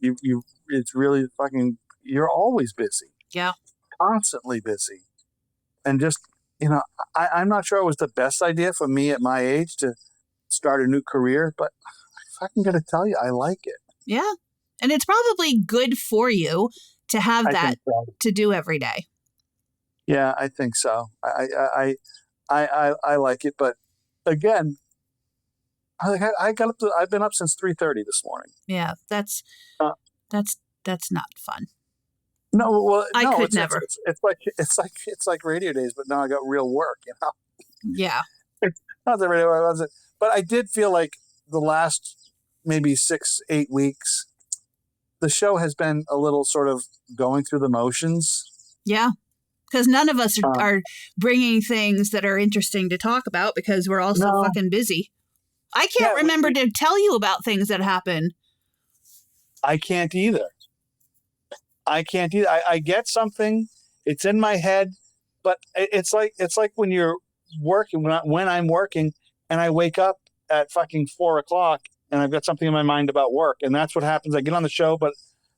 E: It's really fucking. You're always busy.
B: Yeah.
E: Constantly busy, and just I'm not sure it was the best idea for me at my age to start a new career, but I fucking gotta tell you, I like it.
B: Yeah. And it's probably good for you to have that to do every day.
E: Yeah, I think so. I like it, but again, I got up. I've been up since 3:30 this morning.
B: Yeah, that's not fun.
E: No, well,
B: I could never.
E: It's like radio days, but now I got real work.
B: Yeah.
E: Not the radio, I wasn't. But I did feel like the last maybe 6-8 weeks, the show has been a little sort of going through the motions.
B: Yeah. Because none of us are bringing things that are interesting to talk about because we're all so fucking busy. I can't remember to tell you about things that happen.
E: I can't either. I get something. It's in my head, but it's like when you're working, when I'm working and I wake up at fucking 4:00 and I've got something in my mind about work. And that's what happens. I get on the show, but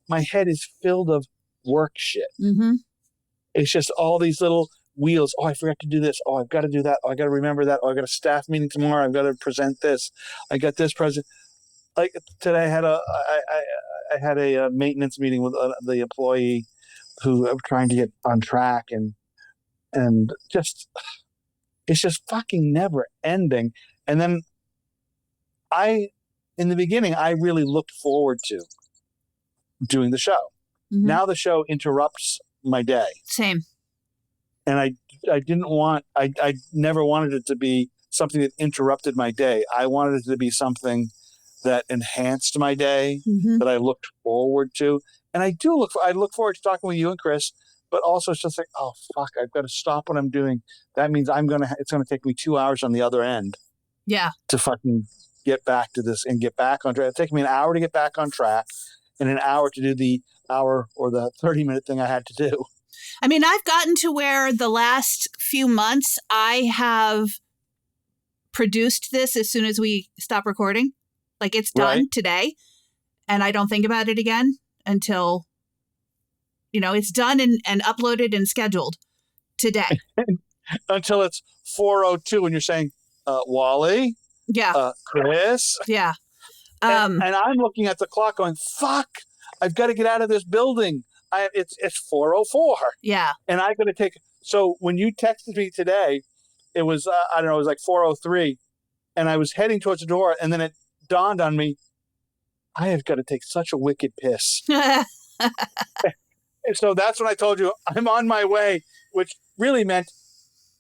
E: my head is filled of work shit.
B: Mm-hmm.
E: It's just all these little wheels. Oh, I forgot to do this. Oh, I've got to do that. Oh, I got to remember that. Oh, I got a staff meeting tomorrow. I've got to present this. I got this present. Like today, I had a maintenance meeting with the employee who I'm trying to get on track, and just it's just fucking never ending. And then in the beginning, I really looked forward to doing the show.
B: Mm-hmm.
E: Now the show interrupts my day.
B: Same.
E: And I never wanted it to be something that interrupted my day. I wanted it to be something that enhanced my day, that I looked forward to. And I look forward to talking with you and Chris, but also it's just like, oh fuck, I've got to stop what I'm doing. That means it's going to take me 2 hours on the other end. Yeah. To fucking get back to this and get back on track. It'll take me an hour to get back on track and an hour to do the hour or the 30-minute thing I had to do.
B: I mean, I've gotten to where the last few months I have produced this as soon as we stop recording. Like it's done today and I don't think about it again until, it's done and uploaded and scheduled today.
E: Until it's 4:02 and you're saying, Wally?
B: Yeah.
E: Chris?
B: Yeah.
E: And I'm looking at the clock going, fuck, I've got to get out of this building. It's 4:04.
B: Yeah.
E: And I got to take. So when you texted me today, it was it was like 4:03, and I was heading towards the door, and then it dawned on me, I have got to take such a wicked piss. And so that's when I told you I'm on my way, which really meant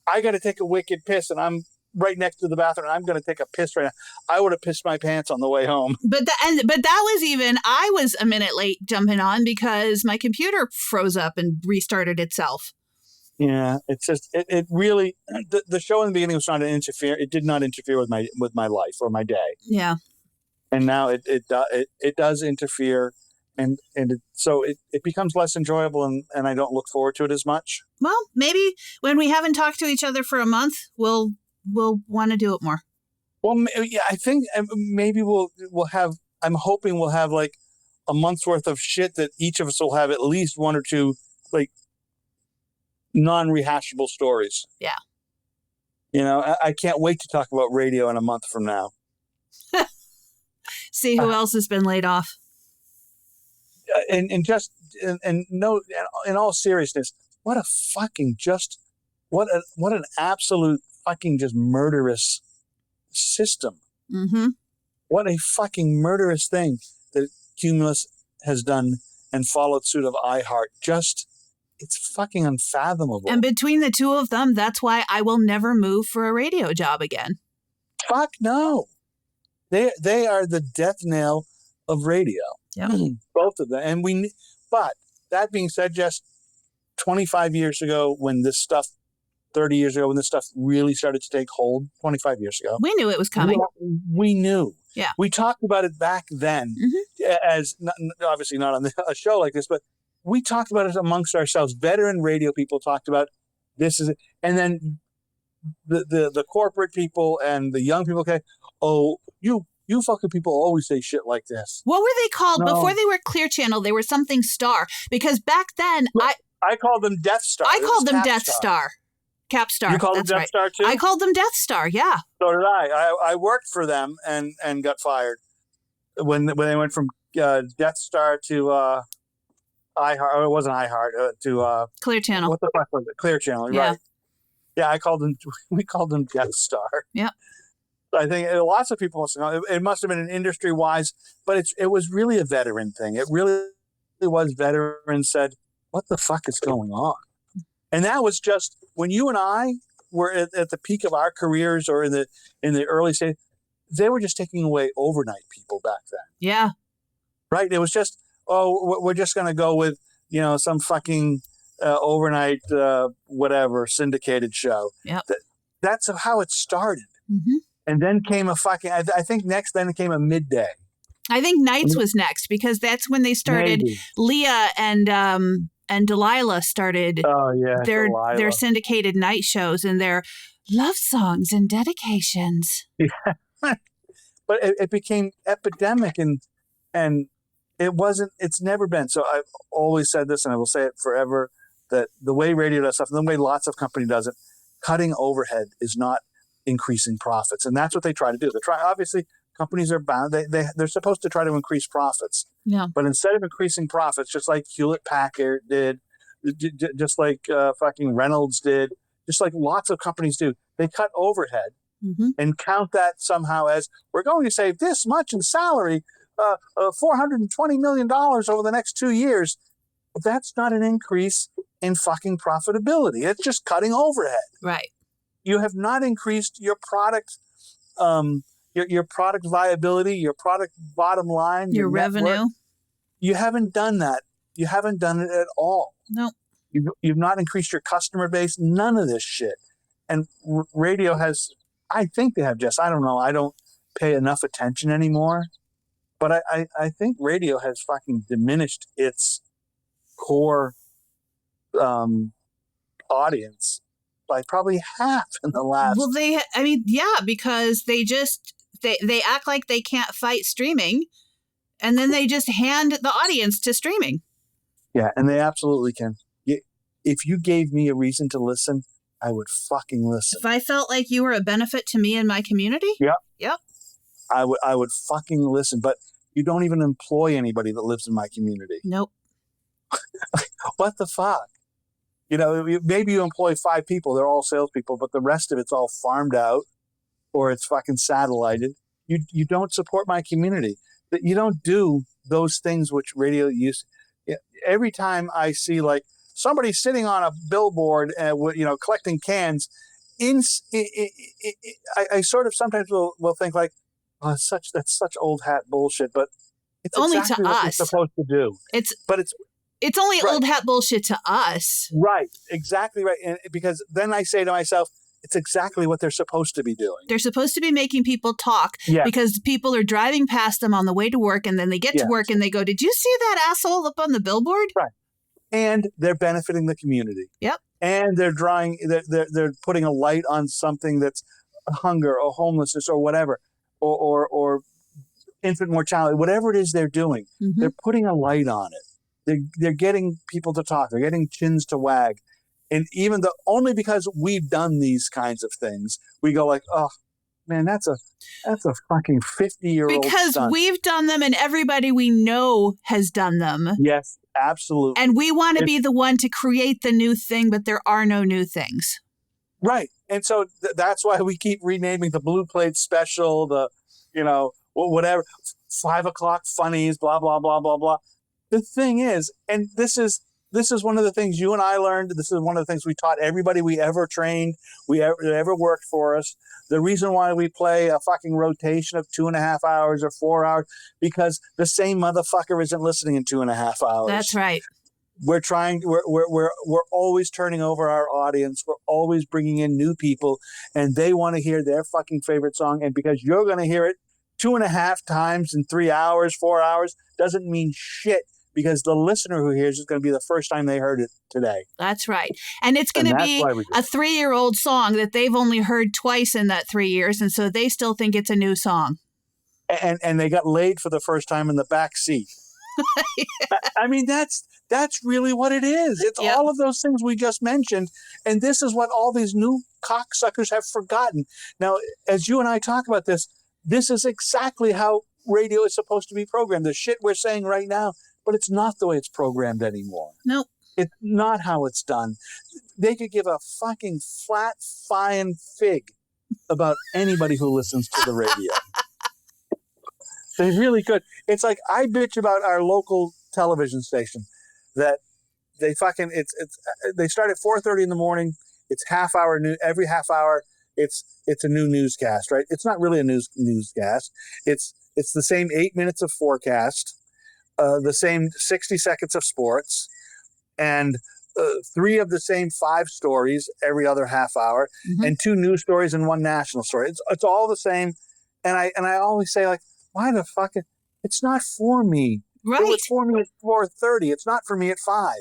E: I got to take a wicked piss, and I'm right next to the bathroom. And I'm going to take a piss right now. I would have pissed my pants on the way home.
B: But that was I was a minute late jumping on because my computer froze up and restarted itself.
E: Yeah, it's just it really the show in the beginning was trying to interfere. It did not interfere with my life or my day.
B: Yeah,
E: and now it does interfere, and so it becomes less enjoyable, and I don't look forward to it as much.
B: Well, maybe when we haven't talked to each other for a month, we'll want to do it more.
E: Well, yeah, I think maybe we'll have. I'm hoping we'll have like a month's worth of shit that each of us will have at least one or two like non-rehashable stories.
B: Yeah.
E: You know, I can't wait to talk about radio in a month from now.
B: See who else has been laid off.
E: And no, in all seriousness, what an absolute fucking just murderous system.
B: Mm-hmm.
E: What a fucking murderous thing that Cumulus has done and followed suit of iHeart. It's fucking unfathomable.
B: And between the two of them, that's why I will never move for a radio job again.
E: Fuck no. They are the death knell of radio.
B: Yeah.
E: Both of them. But that being said, just 25 years ago when this stuff, 30 years ago when this stuff really started to take hold, 25 years ago.
B: We knew it was coming.
E: We knew.
B: Yeah.
E: We talked about it back then as obviously not on a show like this, but we talked about it amongst ourselves. Veteran radio people talked about this is it. And then the corporate people and the young people say, oh, you fucking people always say shit like this.
B: What were they called?
E: No.
B: Before they were Clear Channel, they were something Star. Because back then,
E: I called them Death Star.
B: I called them Death Star. Cap Star.
E: You called them Death Star too?
B: I called them Death Star, yeah.
E: So did I. I worked for them and got fired when they went from Death Star to iHeart. Or it wasn't iHeart to
B: Clear Channel.
E: What the fuck was it? Clear Channel,
B: Yeah.
E: right? Yeah, we called them Death Star.
B: Yep.
E: I think lots of people must know. It must have been an industry wise, but it was really a veteran thing. It really was. Veterans said, "What the fuck is going on?" And that was just when you and I were at the peak of our careers, or in the early stage. They were just taking away overnight people back then.
B: Yeah.
E: Right. It was just, we're just going to go with some fucking overnight whatever syndicated show.
B: Yeah.
E: That's how it started.
B: Mm-hmm.
E: And then came a fucking, I think next then came a midday.
B: I think Nights was next because that's when they started.
E: Maybe.
B: Leah and Delilah started their syndicated night shows and their love songs and dedications.
E: Yeah. But it became epidemic and it's never been. So I've always said this and I will say it forever, that the way radio does stuff, and the way lots of company does it, cutting overhead is not increasing profits. And that's what they try to do. Obviously companies are bound. They're supposed to try to increase profits.
B: Yeah.
E: But instead of increasing profits, just like Hewlett Packard did, just like fucking Reynolds did, just like lots of companies do, they cut overhead and count that somehow as we're going to save this much in salary, $420 million over the next 2 years. But that's not an increase in fucking profitability. It's just cutting overhead.
B: Right.
E: You have not increased your product, your product viability, your product bottom line,
B: your revenue.
E: Network. You haven't done that. You haven't done it at all.
B: No.
E: You've not increased your customer base. None of this shit. And radio has, I think they have just, I don't know. I don't pay enough attention anymore. But I think radio has fucking diminished its core audience by probably half in the last.
B: Well, because they act like they can't fight streaming, and then they just hand the audience to streaming.
E: Yeah, and they absolutely can. If you gave me a reason to listen, I would fucking listen.
B: If I felt like you were a benefit to me and my community? Yep.
E: I would fucking listen, but you don't even employ anybody that lives in my community.
B: Nope.
E: What the fuck? Maybe you employ 5 people. They're all salespeople, but the rest of it's all farmed out or it's fucking satellited. You don't support my community. You don't do those things which radio used. Every time I see like somebody sitting on a billboard, collecting cans, I sort of sometimes will think like, oh, that's such old hat bullshit, but it's
B: only
E: exactly
B: to
E: what
B: us.
E: You're supposed to do.
B: It's only
E: right.
B: Old hat bullshit to us.
E: Right, exactly right. And because then I say to myself, it's exactly what they're supposed to be doing.
B: They're supposed to be making people talk because people are driving past them on the way to work, and then they get to work and they go, "Did you see that asshole up on the billboard?"
E: Right. And they're benefiting the community.
B: Yep.
E: And they're they're putting a light on something that's hunger or homelessness or whatever, or infant mortality, whatever it is they're doing, they're putting a light on it. They're getting people to talk. They're getting chins to wag. And even though only because we've done these kinds of things, we go like, oh man, that's a fucking 50-year-old
B: because
E: stunt.
B: we've done them and everybody we know has done them.
E: Yes, absolutely.
B: And we want to be the one to create the new thing, but there are no new things.
E: Right. And so that's why we keep renaming the Blue Plate Special, the, whatever, 5 o'clock funnies, blah, blah, blah, blah, blah. The thing is, and this is one of the things you and I learned. This is one of the things we taught everybody we ever trained, ever worked for us. The reason why we play a fucking rotation of 2.5 hours or 4 hours, because the same motherfucker isn't listening in 2.5 hours.
B: That's right.
E: We're always turning over our audience. We're always bringing in new people, and they want to hear their fucking favorite song. And because you're going to hear it 2.5 times in 3 hours, 4 hours, doesn't mean shit. Because the listener who hears it is going to be the first time they heard it today.
B: That's right. And it's going to be a 3-year-old song that they've only heard twice in that 3 years. And so they still think it's a new song.
E: And they got laid for the first time in the back seat. I mean, that's really what it is. It's all of those things we just mentioned. And this is what all these new cocksuckers have forgotten. Now, as you and I talk about this is exactly how radio is supposed to be programmed. The shit we're saying right now. But it's not the way it's programmed anymore.
B: Nope.
E: It's not how it's done. They could give a fucking flat, fine fig about anybody who listens to the radio. They really could. It's like I bitch about our local television station that they fucking they start at 4:30 in the morning. It's half hour new every half hour. It's a new newscast, right? It's not really a newscast. It's the same 8 minutes of forecast. The same 60 seconds of sports, and 3 of the same 5 stories every other half hour, and 2 news stories and 1 national story. It's all the same, and I always say, like, why the fuck? It's not for me.
B: Right.
E: It was for me at 4:30. It's not for me at 5.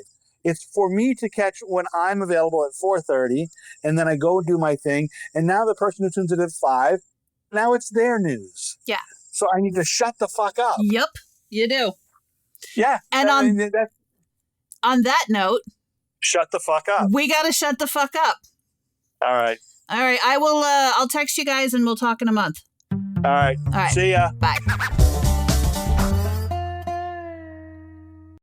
E: It's for me to catch when I'm available at 4:30, and then I go do my thing. And now the person who tunes in at 5, now it's their news.
B: Yeah.
E: So I need to shut the fuck up.
B: Yep, you do.
E: Yeah.
B: And on that note,
E: shut the fuck up.
B: We got to shut the fuck up.
E: All right.
B: I will, I'll text you guys and we'll talk in a month.
E: All right.
B: All right.
E: See ya.
B: Bye.